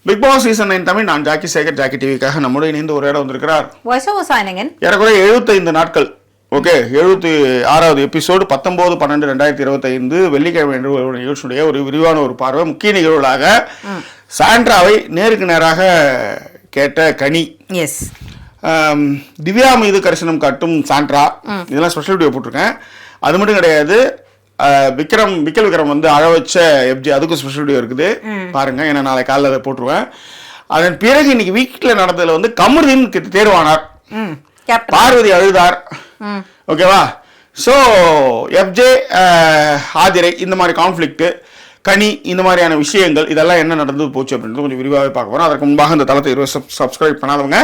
Big Boss season 9 Tamil. நான் Jackie Sekar, Jackie டிவிக்காக நம்முடைய இணைந்து ஒரு இடம் வந்திருக்கிறார். ஏறக்குறைய 75 நாட்கள். ஓகே, 76வது எபிசோடு 19/12/2025 வெள்ளிக்கிழமை என்று ஒரு நிகழ்ச்சியுடைய ஒரு விரிவான ஒரு பார்வை. முக்கிய நிகழ்வுகளாக சாண்ட்ராவை நேருக்கு நேராக கேட்ட கனி, திவ்யா மீது கரிசனம் காட்டும் சாண்ட்ரா, இதெல்லாம் ஸ்பெஷல் வீடியோ போட்டிருக்கேன். அது மட்டும் கிடையாது, விக்ரம் வந்து அழ வச்ச எஃப்ஜே, அதுக்கும் ஸ்பெஷல் வீடியோ இருக்குது, பாருங்க. ஏன்னா நாளை காலையில் அதை போட்டுருவேன். அதன் பிறகு இன்னைக்கு வீட்டில் நடந்ததுல வந்து கமருதீன் தேர்வானார், பார்வதி அழுதார். ஓகேவா? ஸோ எஃப்ஜே, ஆதிரை, இந்த மாதிரி கான்ஃப்ளிக்ட், கனி, இந்த மாதிரியான விஷயங்கள், இதெல்லாம் என்ன நடந்து போச்சு அப்படின்றது கொஞ்சம் விரிவாகவே பார்க்க போகிறோம். அதற்கு முன்பாக இந்த தளத்தை சப்ஸ்கிரைப் பண்ணாதவங்க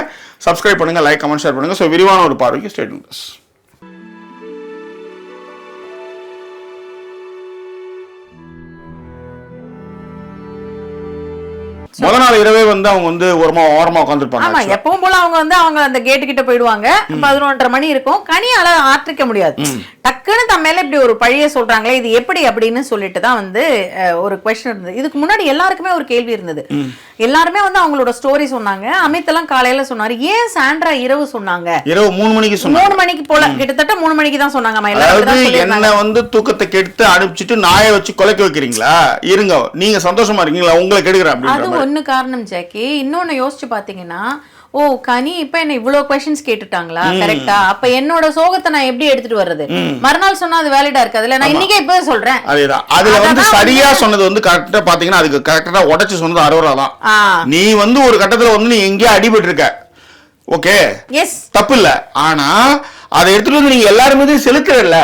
சப்ஸ்கிரைப் பண்ணுங்க, லைக், கமெண்ட், ஷேர் பண்ணுங்க. ஸோ விரிவான ஒரு பார்வைக்கு ஸ்டேட் நியூஸ். முத நாள் இரவே வந்து அவங்க வந்து ஓரமா உட்காந்துருப்பாங்க. எப்பவும் போல அவங்க அந்த கேட்டு கிட்ட போயிடுவாங்க. 11:30 மணி இருக்கும். கனியால ஆற்றிக்க முடியாது. டக்குன்னு தம் மேல இப்படி ஒரு பழிய சொல்றாங்களே, இது எப்படி அப்படின்னு சொல்லிட்டு தான் வந்து ஒரு கொஸ்டின் இருந்தது. இதுக்கு முன்னாடி எல்லாருக்குமே ஒரு கேள்வி இருந்தது. எல்லாருமே வந்து அவங்களோட ஸ்டோரி சொன்னாங்க. அமித் எல்லாம் காலையில சொன்னாரு, ஏன் சாண்ட்ரா இரவு சொன்னாங்க? இரவு 3 மணிக்கு சொன்னாங்க. 3 மணிக்கு போல, கிட்டத்தட்ட 3 மணிக்கு தான் சொன்னாங்க. என்ன வந்து தூக்கத்தை கெடுத்து அனுப்பிச்சிட்டு நாயை வச்சு கொலைக்க வைக்கிறீங்களா? இருங்க, நீங்க சந்தோஷமா இருக்கீங்களா? உங்களை கெடுக்கிறேன். அது ஒண்ணு காரணம் ஜாக்கி. இன்னொன்னு யோசிச்சு பாத்தீங்கன்னா, ஓ கனி இப்ப என்ன இவ்வளவு क्वेश्चंस கேட்டுட்டாங்களா, கரெக்ட்டா? அப்ப என்னோட சோகத்தை நான் எப்படி எடுத்துட்டு வர்றது? மறுநாள் சொன்னா அது வேலிடா இருக்காதுல்ல. நான் இன்னைக்கே இப்ப சொல்றேன். அதேதான். அதுல வந்து சரியா சொன்னது வந்து கரெக்ட்டா பாத்தீங்கன்னா, அதுக்கு கரெக்ட்டா உடைச்சு சொன்னது அரோரா தான். நீ வந்து ஒரு கட்டத்துல வந்து நீ எங்கேயோ அடிபட்டு இருக்க, ஓகே, எஸ், தப்பு இல்ல. ஆனா அதை எடுத்துட்டு வந்து நீங்க எல்லாருமே செலுத்துறல.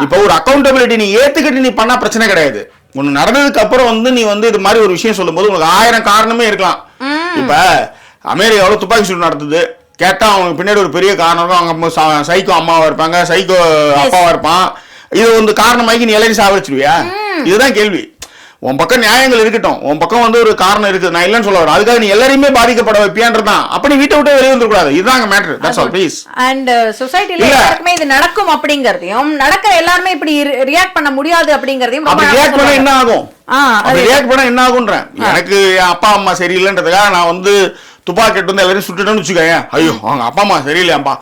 இப்ப ஒரு அக்கௌண்டபிலிட்டி நீ ஏத்துக்கிட்டு நீ பண்ணா பிரச்சனை கிடையாது. ஒண்ணு நடந்ததுக்கு அப்புறம் வந்து நீ வந்து இது மாதிரி ஒரு விஷயம் சொல்லும் போது உனக்கு 1000 காரணமே இருக்கலாம். இப்ப அமெரிக்காவில் துப்பாக்கி சூடு நடந்தது கேட்டா அவங்க பின்னாடி ஒரு பெரிய காரணம், அவங்க சைக்கோ அம்மாவா இருப்பாங்க, சைக்கோ அப்பாவா இருப்பான். இது வந்து காரணமாக்கி நீ எல்லாரையும் சாவடிச்சிருவியா? இதுதான் கேள்வி. உன் பக்கம் நியாயங்கள் இருக்கட்டும், உன் பக்கம் வந்து ஒரு காரணம் இருக்குது, நான் இல்லைன்னு சொல்ல வரேன். அதுக்காக நீ எல்லாரையுமே பாதிக்கப்பட வைப்பியான்றதான். அப்படி வீட்டை விட்டு வெளியே வந்துடக்கூடாது. இதுதான் matter. That's all. Please. And சொசைட்டில எல்லாருக்குமே இது நடக்கும் அப்படிங்கறதையும், நடக்கிற எல்லாருமே இப்படி ரியாக்ட் பண்ண முடியாது அப்படிங்கறதையும் ரியாக்ட் பண்ண என்ன ஆகும்? ரியாக்ட் பண்ண என்ன ஆகும்ன்றேன். எனக்கு என் அப்பா அம்மா சரியில்லைன்றதுக்காக நான் வந்து துப்பாக்கி வந்து எல்லாரும் சுட்டுட்டேன்னு வச்சுக்கோங்க. ஐயோ அவங்க அப்பா அம்மா சரியில்லையாப்பா,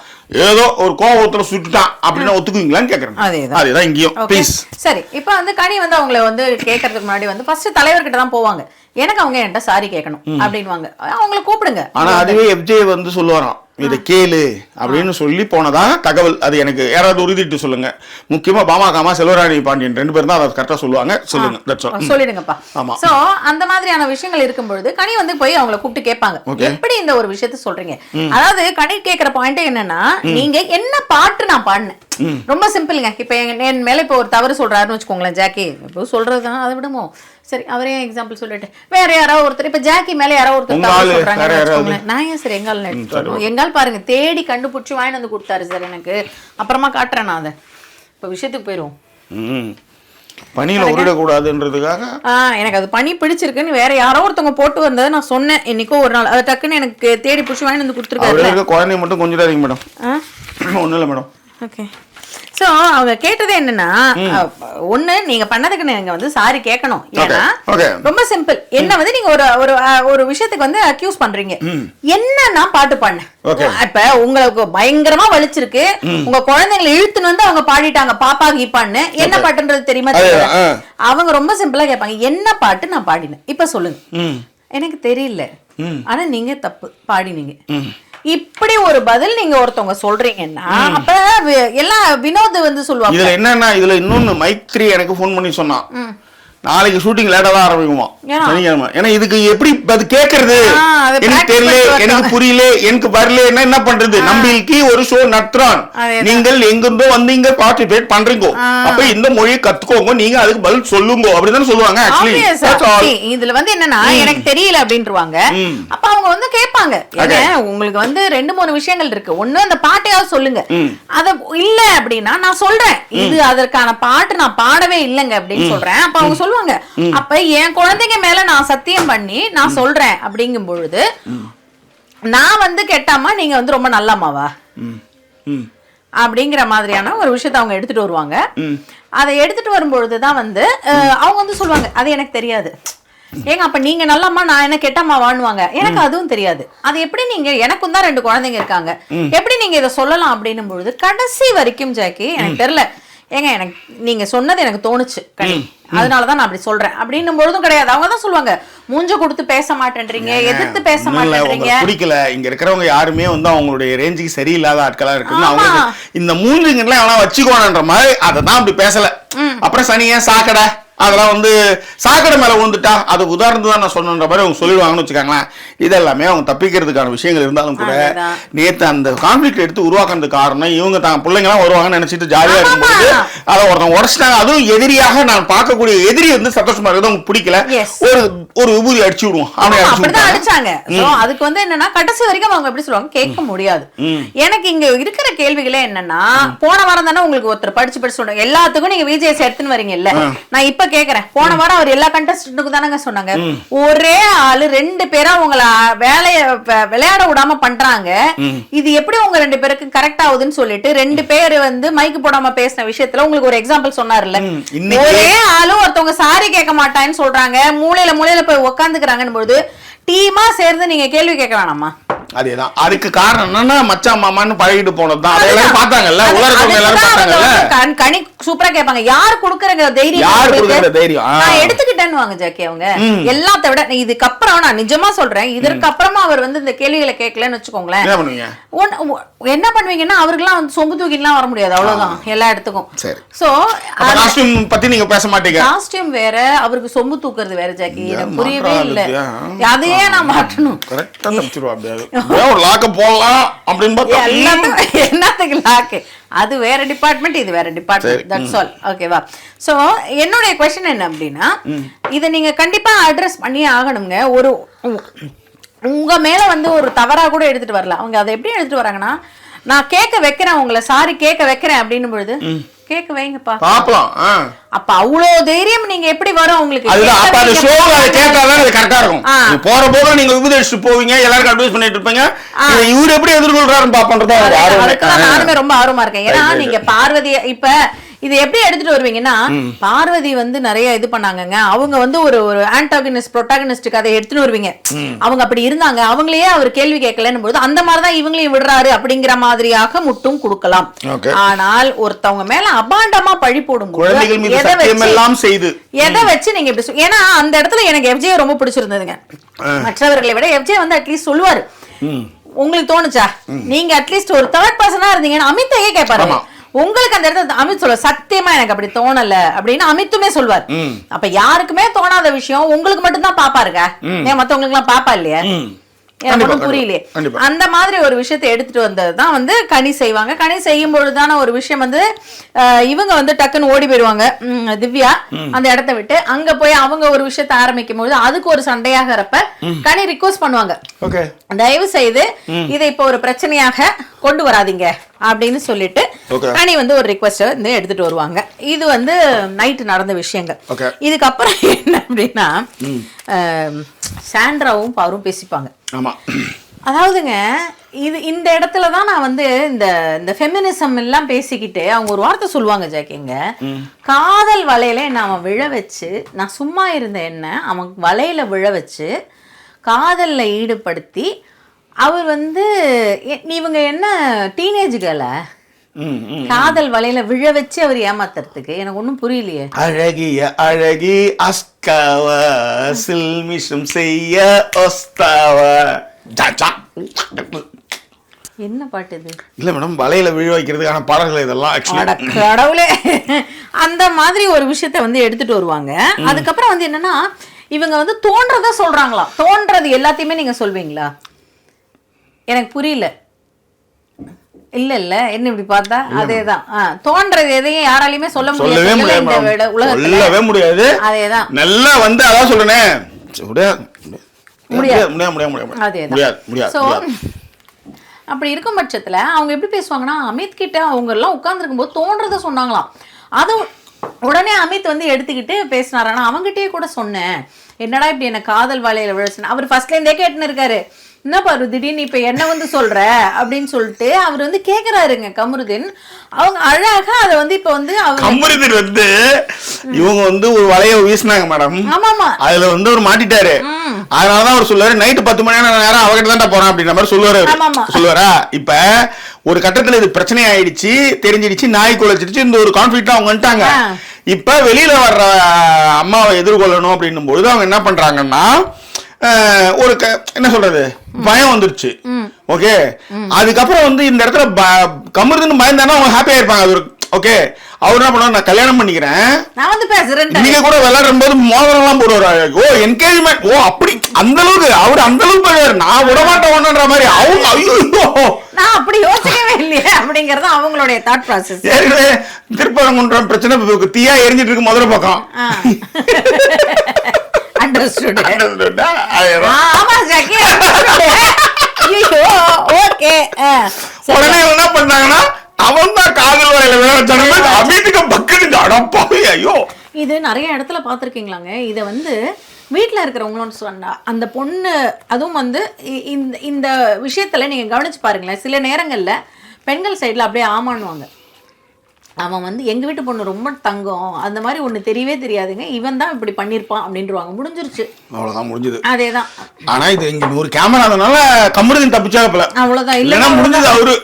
ஏதோ ஒரு கோபத்துல சுட்டுட்டான் அப்படின்னு ஒத்துக்குவீங்களான்னு கேக்குறேன். அதேதான் இங்கேயும். ப்ளீஸ். சரி, இப்ப வந்து கனி வந்து அவங்களை வந்து கேட்கறதுக்கு முன்னாடி வந்து ஃபர்ஸ்ட் தலைவர்கிட்ட தான் போவாங்க. எனக்கு அவங்க என்கிட்ட சாரி கேட்கணும் அப்படின்வாங்க. அவங்கள கூப்பிடுங்க. ஆனா அதுவே எஃப்ஜே வந்து சொல்லுவாராம், இதை கேளு அப்படின்னு சொல்லி போனதான் தகவல். அது எனக்கு யாராவது உறுதிட்டு சொல்லுங்க. முக்கியமா பாமக செல்வராணி பாண்டியன் 2 பேரும் தான் அதை கரெக்டா சொல்லுவாங்க. சொல்லுங்க, சொல்லிடுங்கப்பா. சோ அந்த மாதிரியான விஷயங்கள் இருக்கும் பொழுது கனி வந்து போய் அவங்களை கூப்பிட்டு கேட்பாங்க, எப்படி இந்த ஒரு விஷயத்த சொல்றீங்க? அதாவது கனி கேட்கிற பாயிண்ட் என்னன்னா, நீங்க என்ன பாட்டு நான் பாடினேன், ரொம்ப சிம்பிள்ங்க. இப்ப என் மேல இப்ப ஒரு தவறு சொல்றாருன்னு வச்சுக்கோங்களேன், ஜாக்கி இப்போ சொல்றதுதான், அதை விடுமோ. சரி, அவரே எக்ஸாம்பிள் சொல்லிட்டு வேற யாராவது ஒருத்தர், இப்ப ஜாக்கி மேல யாராவது ஒருத்தர் சொல்றாங்க, நான் ஏன் சார் எங்கால் எடுத்துட்டு எங்கால் பாருங்க தேடி கண்டுபிடிச்சு வாங்கி வந்து கொடுத்தாரு சார் எனக்கு, அப்புறமா காட்டுறேன் நான் அதை. இப்ப விஷயத்துக்கு போயிரும். பனியில உருடக்கூடாதுன்றதுக்காக எனக்கு அது பனி பிடிச்சிருக்குன்னு வேற யாரோ ஒருத்தவங்க போட்டு வந்ததை நான் சொன்னேன் இன்னைக்கோ ஒரு நாள். அது டக்குன்னு எனக்கு தேடி பிடிச்சி வாங்கி வந்து கொடுத்துருக்காரு. குழந்தைய மட்டும் கொஞ்சம் மேடம். ஒண்ணும் இல்லை மேடம். ஓகே. சோ அவங்க கேட்டது என்னன்னா, ஒண்ணு நீங்க பண்ணதுக்கு நீங்க வந்து சாரி கேட்கணும். ஏன்னா ரொம்ப சிம்பிள். என்ன வந்து நீங்க ஒரு விஷயத்துக்கு வந்து அக்யூஸ் பண்றீங்க. என்னன்னா பாட்டு பாடினேன், இப்ப உங்களுக்கு பயங்கரமா வலிச்சிருக்கு, உங்க குழந்தைங்களை இழுத்துன்னு வந்து அவங்க பாடிட்டாங்க பாப்பா கீப்பான்னு, என்ன பாட்டுன்றது தெரியுமா? அவங்க ரொம்ப சிம்பிளா கேட்பாங்க, என்ன பாட்டு நான் பாடினேன் இப்ப சொல்லுங்க. எனக்கு தெரியல, ஆனா நீங்க தப்பு பாடினீங்க. இப்படி ஒரு பதில் நீங்க ஒருத்தவங்க சொல்றீங்கன்னா, அப்ப எல்லாம் வினோத் வந்து சொல்லுவாங்க. இதுல என்னன்னா, இதுல இன்னொன்னு மைத்ரி எனக்கு போன் பண்ணி சொன்னான், நாளைக்கு ஷூட்டிங் லேட்டா தான் ஆரம்பிக்குமா சனிக்கிழமை. ஏன்னா இதுக்கு எப்படி அது கேட்கறது எனக்கு தெரியல, எனக்கு புரியல, எனக்கு வரல, என்ன பண்றது? நம்பிக்கை ஒரு ஷோ நட்றான், நீங்கள் எங்கிருந்தோ வந்து இங்க பார்ட்டிசிபேட் பண்றீங்க, அப்ப இந்த மொழியை கத்துக்கோங்க, நீங்க அதுக்கு பதில் சொல்லுங்க அப்படின்னு சொல்லுவாங்க. இதுல வந்து என்னன்னா, எனக்கு தெரியல அப்படின்றாங்க. அப்ப அவங்க வந்து கேட்பாங்க, உங்களுக்கு வந்து 2-3 விஷயங்கள் இருக்கு. ஒண்ணு அந்த பாட்டையாவது சொல்லுங்க, அத இல்ல அப்படின்னா நான் சொல்றேன், இது அதற்கான பாட்டு நான் பாடவே இல்லைங்க அப்படின்னு சொல்றேன். அப்ப அவங்க சொல்லுவாங்க, அப்ப என் குழந்தைங்க மேல நான் சத்தியம் பண்ணி நான் சொல்றேன் அப்படிங்கும் பொழுது நான் வந்து கெட்டாமா, நீங்க வந்து ரொம்ப நல்லாமாவா அப்படிங்கிற மாதிரியான ஒரு விஷயத்தை அவங்க எடுத்துட்டு வருவாங்க. அதை எடுத்துட்டு வரும்பொழுதுதான் வந்து அவங்க வந்து சொல்லுவாங்க, அது எனக்கு தெரியாது, ஏங்க அப்ப நீங்க நல்லம்மா நான் என்ன கெட்டம்மா வாழ்வாங்க, எனக்கு அதுவும் தெரியாது. அது எப்படி நீங்க, எனக்கும் தான் 2 குழந்தைங்க இருக்காங்க, எப்படி நீங்க இதை சொல்லலாம் அப்படின்னும் பொழுது கடைசி வரைக்கும் ஜாக்கி எனக்கு தெரியல. ஏங்க எனக்கு நீங்க சொன்னது எனக்கு தோணுச்சு அதனாலதான் நான் அப்படி சொல்றேன் அப்படின்னும் பொழுதும் கிடையாது. அவங்க தான் சொல்லுவாங்க மூஞ்ச கொடுத்து பேச மாட்டேன்றீங்க, எதிர்த்து பேச மாட்டேன்றீங்க. பிடிக்கல இங்க இருக்கிறவங்க யாருமே வந்து அவங்களுடைய ரேஞ்சுக்கு சரியில்லாத ஆட்களா இருக்குன்னு அவங்க இந்த மூஞ்சுங்கெல்லாம் எவனா வச்சுக்கோன்ற மாதிரி அதை தான் அப்படி பேசல. அப்புறம் சனியா சாக்கடை அதெல்லாம் வந்து சாக்கடை மேல விழுந்துட்டா அது உதாரணத்து தான் நான் சொன்னன்ற மாதிரி அவங்க சொல்லிடுவாங்கன்னு வச்சுக்காங்களேன். இதெல்லாமே அவங்க தப்பிக்கிறதுக்கான விஷயங்கள் இருந்தாலும் கூட நேத்து அந்த கான்ஃபிளிக்ட் எடுத்து உருவாக்குறதுக்கு காரணம் இவங்க தான் பிள்ளைங்க எல்லாம் வருவாங்கன்னு நினைச்சிட்டு ஜாலியா இருக்கும்போது அதை ஒருத்தவங்க உடச்சிட்டாங்க. அதுவும் எதிரியாக நான் பார்க்கக்கூடிய எதிரி வந்து சந்தோஷமா இருக்குது உங்களுக்கு பிடிக்கல, ஒரு விபூதி அடிச்சு விடுவோம் அப்படிதான் அடிச்சாங்க. அதுக்கு வந்து என்னன்னா கடைசி வரைக்கும் அவங்க எப்படி சொல்லுவாங்க கேட்க முடியாது. எனக்கு இங்க இருக்கிற கேள்விகளே என்னன்னா, போன வாரம் தானே உங்களுக்கு ஒருத்தர் படிச்சு சொல்றாங்க எல்லாத்துக்கும் நீங்க விஜய் எடுத்துன்னு வரீங்க இல்ல, நான் இப்ப கேக்குறேன் போன வாரம் அவர் எல்லா கண்டஸ்டன்ட்டுக்கும் தானங்க சொன்னாங்க, ஒரே ஆளு 2 பேரா உங்களை வேலைய விளையாட விடாம பண்றாங்க, இது எப்படி உங்க 2 பேருக்கு கரெக்ட் ஆகுதுன்னு சொல்லிட்டு 2 பேர் வந்து மைக்கு போடாம பேசின விஷயத்துல உங்களுக்கு ஒரு எக்ஸாம்பிள் சொன்னார்ல, ஒரே ஆளு ஒருத்தவங்க சாரி கேட்க மாட்டான்னு சொல்றாங்க, மூலையில போய் உட்காந்துக்கிறாங்கன்னு பொழுது டீமா சேர்ந்து நீங்க கேள்வி கேட்க வேணாமா? அதேதான். அதுக்கு காரணம் என்னன்னா மச்சான் மாமான்னு பழகிட்டு போனதுதான். அதெல்லாம் பார்த்தாங்கல்ல, உலகத்துல எல்லாரும் பார்த்தாங்கல்ல. கனி சூப்பரா கேட்பாங்க யாரு குடுக்குற தைரியம் நான் எடுத்துக்கிட்டேன்னு வாங்க ஜாக்கி. அவங்க எல்லாத்த விட இதுக்கப்புறம் நான் நிஜமா சொல்றேன், இதற்கு அப்புறமா அவர் வந்து இந்த கேள்விகளை கேட்கலன்னு வச்சுக்கோங்களேன், என்ன பண்ணுவீங்கன்னா அவருக்கெல்லாம் வந்து சொம்பு தூக்கிலாம் வர முடியாது, அவ்வளவுதான் எல்லா இடத்துக்கும். சோ காஸ்டியூம் பத்தி நீங்க பேச மாட்டீங்க. காஸ்டியூம் வேற, அவருக்கு சொம்பு தூக்குறது வேற ஜாக்கி. எனக்கு புரியவே இல்ல, அதையே நான் மாட்டணும். என்னத்துக்கு லாக்கு? அது வேற டிபார்ட்மெண்ட், இது வேற டிபார்ட்மெண்ட். That's all. ஓகேவா? சோ என்னுடைய क्वेश्चन என்ன அப்படின்னா, இத நீங்க கண்டிப்பா அட்ரஸ் பண்ணியே ஆகணுங்க. ஒரு உங்க மேல வந்து ஒரு தவறா கூட எடுத்துட்டு வரல. அவங்க அதை எப்படி எடுத்துட்டு வராங்கன்னா, நான் கேட்க வைக்கிறேன் உங்களை, சாரி கேட்க வைக்கிறேன் அப்படின்னு பொழுது கேட்க வைங்கப்பா பாப்பலாம். அப்ப அவ்வளவு தைரியம் நீங்க எப்படி வரும் உங்களுக்கு? அதுதான் அப்ப அந்த ஷோ அதை கேட்டாதான் அது கரெக்டா இருக்கும். போற போக நீங்க உபதேசிட்டு போவீங்க, எல்லாருக்கும் அட்வைஸ் பண்ணிட்டு இருப்பீங்க. இவரு எப்படி எதிர்கொள்றாருன்னு பாப்பன்றதா நானுமே ரொம்ப ஆர்வமா இருக்கேன். ஏன்னா நீங்க பார்வதி இப்ப இது எப்படி எடுத்துட்டு வருவீங்கன்னா, பார்வதி வந்து நிறைய இது பண்ணாங்கங்க, அவங்க வந்து ஒரு ஆன்டாகனிஸ்ட் புரோட்டாகனிஸ்ட் கதை எடுத்துட்டு வருவீங்க. அவங்க அப்படி இருந்தாங்க, அவங்களையே அவர் கேள்வி கேட்கலன்னு போது அந்த மாதிரிதான் இவங்களையும் விடுறாரு அப்படிங்கிற மாதிரியாக முட்டும் கொடுக்கலாம். ஆனால் ஒருத்தவங்க மேல அபாண்டமா பழி போடும் எதை வச்சு நீங்க எப்படி? ஏன்னா அந்த இடத்துல எனக்கு எஃப்ஜே ரொம்ப பிடிச்சிருந்ததுங்க. மற்றவர்களை விட எஃப்ஜே வந்து அட்லீஸ்ட் சொல்லுவாரு, உங்களுக்கு தோணுச்சா, நீங்க அட்லீஸ்ட் ஒரு தேர்ட் பர்சனா இருந்தீங்கன்னா அமித்தையே கேட்பாரு. உங்களுக்கு அந்த இடத்துல அமித் சொல்ல சத்தியமா எனக்கு அப்படி தோணல அப்படின்னு அமித்துமே சொல்வார். அப்ப யாருக்குமே தோணாத விஷயம் உங்களுக்கு மட்டும் தான் பாப்பாருங்க, ஏன் மத்தவங்களுக்கு எல்லாம் பாப்பா இல்லையா? எனக்கு புரியலையே. அந்த மாதிரி ஒரு விஷயத்தை எடுத்துட்டு வந்ததுதான் வந்து கனி செய்வாங்க. கனி செய்யும் பொழுதுதான ஒரு விஷயம் வந்து இவங்க வந்து டக்குன்னு ஓடி போயிருவாங்க, திவ்யா அந்த இடத்த விட்டு. அங்க போய் அவங்க ஒரு விஷயத்த ஆரம்பிக்கும் பொழுது அதுக்கு ஒரு சண்டையாகிறப்ப கனி ரிக்வெஸ்ட் பண்ணுவாங்க, தயவு செய்து இதை இப்ப ஒரு பிரச்சனையாக கொண்டு வராதீங்க அப்படின்னு சொல்லிட்டு கனி வந்து ஒரு ரிக்வெஸ்ட் வந்து எடுத்துட்டு வருவாங்க. இது வந்து நைட்டு நடந்த விஷயங்கள். இதுக்கப்புறம் என்ன அப்படின்னா, சாண்ட்ராவும் பவரும் பேசிப்பாங்க. அதாவதுங்க இந்த இடத்துலதான் நான் வந்து இந்த ஃபெமினிசம் எல்லாம் பேசிக்கிட்டு அவங்க ஒரு வார்த்தை சொல்லுவாங்க ஜாக்கிங்க, காதல் வலையில என்ன அவன் விழ வச்சு, நான் சும்மா இருந்த என்ன அவன் வலையில விழ வச்சு காதல்ல ஈடுபடுத்தி அவர் வந்து இவங்க என்ன டீனேஜ் கேர்ளா காதல் வலையில விழ வச்சு அவர் ஏமாத்துறதுக்கு எனக்கு ஒண்ணும் புரியலையே. அழகிய அழகி அஸ்காவ சில்மிஷம் செய்ய ஒஸ்தாவ. என்ன பாட்டு இது? இல்ல மேடம், வலையில விழ வைக்கிறதுக்கான பாடல்கள் இதெல்லாம் கடவுளே. அந்த மாதிரி ஒரு விஷயத்த வந்து எடுத்துட்டு வருவாங்க. அதுக்கப்புறம் வந்து என்னன்னா, இவங்க வந்து தோன்றத சொல்றாங்களா, தோன்றது எல்லாத்தையுமே நீங்க சொல்வீங்களா? எனக்கு புரியல. இல்ல என்ன இப்படி பார்த்தா அதேதான், தோன்றது எதையும் யாராலையுமே சொல்ல முடியாது. அதேதான் நல்லா வந்து அதான் சொல்றேனே, அப்படி இருக்கும் பட்சத்துல அவங்க எப்படி பேசுவாங்கன்னா, அமித் கிட்ட அவங்க எல்லாம் உட்கார்ந்துருக்கும் போது தோன்றத சொன்னாங்களாம். அது உடனே அமித் வந்து எடுத்துக்கிட்டு பேசினாரா, அவங்ககிட்டயே கூட சொன்னேன், என்னடா இப்படி என்ன காதல் வாழையில விழுச்சுனா அவர் ஃபர்ஸ்ட்ல இருந்தே கேட்டுன்னு இருக்காரு. என்ன பாரு திடீர்னு இப்ப என்ன வந்து சொல்ற அப்படின்னு சொல்லிட்டு அவர் வந்து கேக்குறாருங்க கமருதீன். அவங்க அழகா அதை வந்து இப்ப வந்து கமருதீன் வந்து இவங்க வந்து ஒரு வலைய வீசினாங்க மேடம். ஆமாமா அதுல வந்து அவர் மாட்டிட்டாரு. அதனாலதான் அவர் சொல்லுவாரு நைட்டு 10 மணி நேரம் அவகிட்ட தான் போறேன் அப்படின்ற மாதிரி சொல்லுவாரா. இப்ப ஒரு கட்டத்துல இது பிரச்சனை ஆயிடுச்சு, தெரிஞ்சிடுச்சு, நாய் குலைச்சிடுச்சு, இந்த ஒரு கான்ஃபிளிக்ட் அவங்க வந்துட்டாங்க. இப்ப வெளியில வர்ற அம்மாவை எதிர்கொள்ளணும் அப்படின்னும் பொழுது அவங்க என்ன பண்றாங்கன்னா ஒரு என்ன சொல்றது பயம் வந்துருச்சு. ஓகே, அதுக்கப்புறம் வந்து இந்த இடத்துல கமருதீன் பயந்தானா அவங்க ஹாப்பியா இருப்பாங்க. அது ஓகே, அவர் என்ன பண்ணுவாரு, நான் கல்யாணம் பண்ணிக்கிறேன், நான் வந்து பேசுறேன், நீங்க கூட விளையாடும் போது மோதிரம் எல்லாம் போடுவாரு. ஓ என்கேஜ்மெண்ட், ஓ அப்படி அந்த அளவுக்கு அவர் அந்த அளவுக்கு போயிடுவாரு. நான் விட மாட்டேன்ற மாதிரி அவங்க ஐயோ நான் அப்படி யோசிக்கவே இல்லையே அப்படிங்கறது அவங்களுடைய தாட் ப்ராசஸ். திருப்பரங்குன்றம் பிரச்சனை தீயா எரிஞ்சிட்டு இருக்கு முதல்ல பக்கம். அண்டர்ஸ்டுட். ஆமா ஜாக்கி. ஐயோ ஓகே. உடனே என்ன பண்ணாங்கன்னா அவன் தான் காதல் வரையில விளையாடுறாங்க. அமீதுக்கு பக்கத்து அடப்பாவே. ஐயோ இது நிறைய இடத்துல பாத்திருக்கீங்களாங்க. இத வந்து வீட்டுல இருக்கிறவங்களும் சொன்னா அந்த பொண்ணு அதுவும் வந்து இந்த விஷயத்துல நீங்க கவனிச்சு பாருங்களேன். சில நேரங்கள்ல பெண்கள் சைட்ல அப்படியே ஆமானுவாங்க. அவன் வந்து எங்க வீட்டு பொண்ணு ரொம்ப தங்கம், அந்த மாதிரி ஒண்ணு தெரியவே தெரியாதுங்க, இவன் தான் இப்படி பண்ணிருப்பான் அப்படின்றாங்க. முடிஞ்சிருச்சு, அவ்வளவுதான், முடிஞ்சது. அதேதான். ஆனா இது இங்க ஒரு கேமரா அதனால கமருதீன் தப்பிச்சாகல, அவ்வளவுதான். இல்ல முடிஞ்சது அவரு.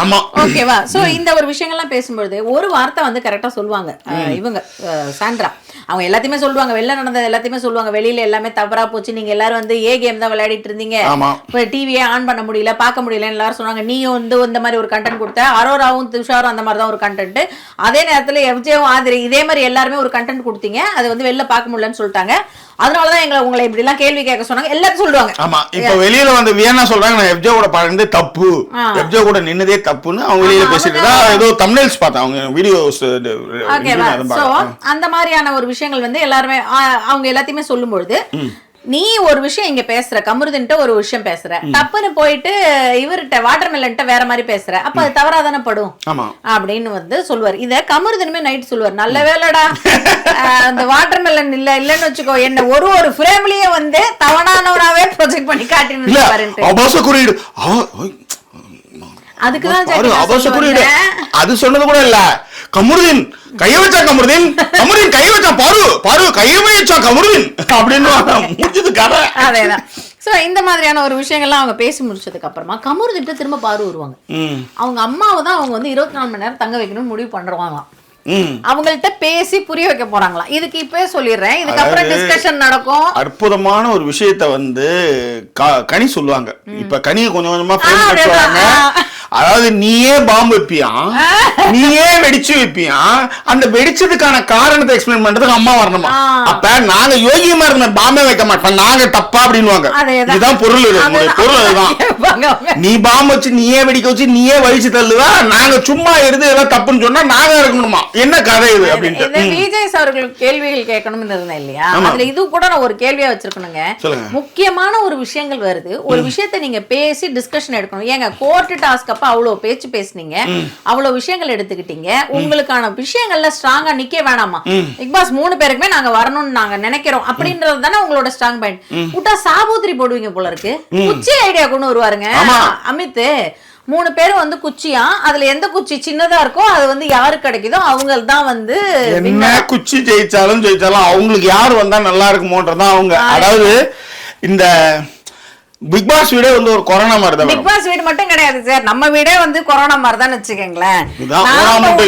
ஆமா, ஓகேவா. சோ இந்த ஒரு விஷயங்கள்லாம் பேசும்பொழுது ஒரு வார்த்தை வந்து கரெக்டா சொல்லுவாங்க இவங்க சாண்ட்ரா. அவங்க எல்லாத்தையுமே சொல்லுவாங்க, வெளில நடந்தது எல்லாத்தையுமே சொல்லுவாங்க. வெளியில எல்லாமே தவறா போச்சு, நீங்க எல்லாரும் வந்து கேம் தான் விளையாடிட்டு இருந்தீங்க, இப்ப டிவியே ஆன் பண்ண முடியல, பார்க்க முடியல எல்லாரும் சொன்னாங்க. நீயும் வந்து இந்த மாதிரி ஒரு கண்டென்ட் கொடுத்த, அரோராவும் துஷாரும் அந்த மாதிரி தான் ஒரு கண்டென்ட், அதே நேரத்துல எஃப்ஜேவும் ஆதிரி இதே மாதிரி எல்லாருமே ஒரு கண்டென்ட் கொடுத்தீங்க, அது வந்து வெளில பார்க்க முடியலன்னு சொல்லிட்டாங்க. அதனாலதான் உங்களை இப்படி எல்லாம் கேள்வி கேட்க சொன்னாங்க, எல்லாரும் சொல்லுவாங்க. ஆமா, இப்ப வெளியில வந்து வியன்னா சொல்றாங்க நான் எஃப்ஜே கூட பழகுனதே தப்பு, எஃப்ஜே கூட நின்னதே தப்புன்னு அவங்க வெளியில பேசிட்டு ஏதோ தம்ப்நெயில்ஸ் பார்த்தேன் அவங்க வீடியோஸ். அந்த மாதிரியான ஒரு விஷயங்கள் வந்து எல்லாருமே அவங்க எல்லாத்தையுமே சொல்லும் பொழுது நீ ஒரு விஷயம் இங்க பேசுற, கமருதீன்ட்ட ஒரு விஷயம் பேசுற, தப்புன்னு போயிட்டு இவர்கிட்ட வாட்டர்மெலன்ட்ட வேற மாதிரி பேசுற, அப்ப அது தவறா தானே படும் அப்படின்னு வந்து சொல்லுவார். இத கமருதீனுமே நைட் சொல்லுவார், நல்ல வேலைடா அந்த வாட்டர்மெலன் இல்லன்னு வச்சுக்கோ, என்ன ஒரு ஃப்ரேம்லயே வந்து தவறானவராவே ப்ரொஜெக்ட் பண்ணி காட்டிட்டு. அதுக்குதான் அது சொன்னது கூட இல்ல, கமருதீன் கைய வச்சா கமருதீன் கை வச்சா பாரு கைய வச்சா கமருதீன் அப்படின்னு முடிச்சது கதை. அதேதான். சோ இந்த மாதிரியான ஒரு விஷயங்கள்லாம் அவங்க பேசி முடிச்சதுக்கு அப்புறமா கமருதீன்ட்ட திரும்ப பாரு வருவாங்க. அவங்க அம்மாவை தான் அவங்க வந்து 24 மணி நேரம் தங்க வைக்கணும்னு முடிவு பண்றாங்க. அவங்கள்ட்ட பேசி புரிய வைக்க போறாங்களா. இதுக்கு இப்பவே சொல்லிடுறேன், இதுக்கப்புறம் டிஸ்கஷன் நடக்கும். அற்புதமான ஒரு விஷயத்த வந்து கனி சொல்லுவாங்க. இப்ப கனியை கொஞ்சம் கொஞ்சமா பேசுவாங்க. அதாவது நீயே பாம்பு வைப்பியான், நீயே வெடிச்சு வைப்பியான், அந்த வெடிச்சதுக்கான காரணத்தை எக்ஸ்பிளைன் பண்றதுக்கு அம்மா வரணுமா. அப்ப நாங்க யோகியமா இருந்த பாம்பே வைக்க மாட்டோம், நாங்க தப்பா அப்படின்னுவாங்க. இதுதான் பொருள், பொருள் அதுதான். நீ பாம்பு வச்சு நீயே வெடிக்க வச்சு நீயே வலிச்சு தள்ளுவா, நாங்க சும்மா இருந்து இதெல்லாம் தப்புன்னு சொன்னா நாங்க இருக்கணுமா, என்ன கதை இது அப்படின்னு. விஜய் அவர்களுக்கு கேள்விகள் கேட்கணும் இல்லையா, அதுல இது கூட நான் ஒரு கேள்வியா வச்சிருக்கணுங்க. முக்கியமான ஒரு விஷயங்கள் வருது, ஒரு விஷயத்தை நீங்க பேசி டிஸ்கஷன் எடுக்கணும். ஏங்க கோர்ட் டாஸ்க் அப்ப அவ்வளவு பேச்சு பேசுனீங்க, அவ்வளவு விஷயங்கள் எடுத்துக்கிட்டீங்க, உங்களுக்கான விஷயங்கள்ல ஸ்ட்ராங்கா நிக்க வேணாமா, பிக் பாஸ் 3 பேருக்குமே நாங்க வரணும்னு நாங்க நினைக்கிறோம் அப்படின்றது தானே உங்களோட ஸ்ட்ராங் பாயிண்ட். விட்டா சாபூத்திரி போடுவீங்க போல இருக்கு, குச்சி ஐடியா கொண்டு வருவாருங்க அமித். 3 பேரும் வந்து குச்சியா, அதுல எந்த குச்சி சின்னதா இருக்கோ அது வந்து யாரு கிடைக்குதோ அவங்க தான் வந்து என்ன குச்சி ஜெயிச்சாலும் அவங்களுக்கு யாரு வந்தா நல்லா இருக்குமோன்றதான் அவங்க. அதாவது இந்த பிக் பாஸ் வீடே வந்து ஒரு கொரோனா மாதிரி தான். பிக் பாஸ் வீடு மட்டும் கிடையாது சார், நம்ம வீடே வந்து கொரோனா மாதிரி தான் வச்சுக்கங்களேன்.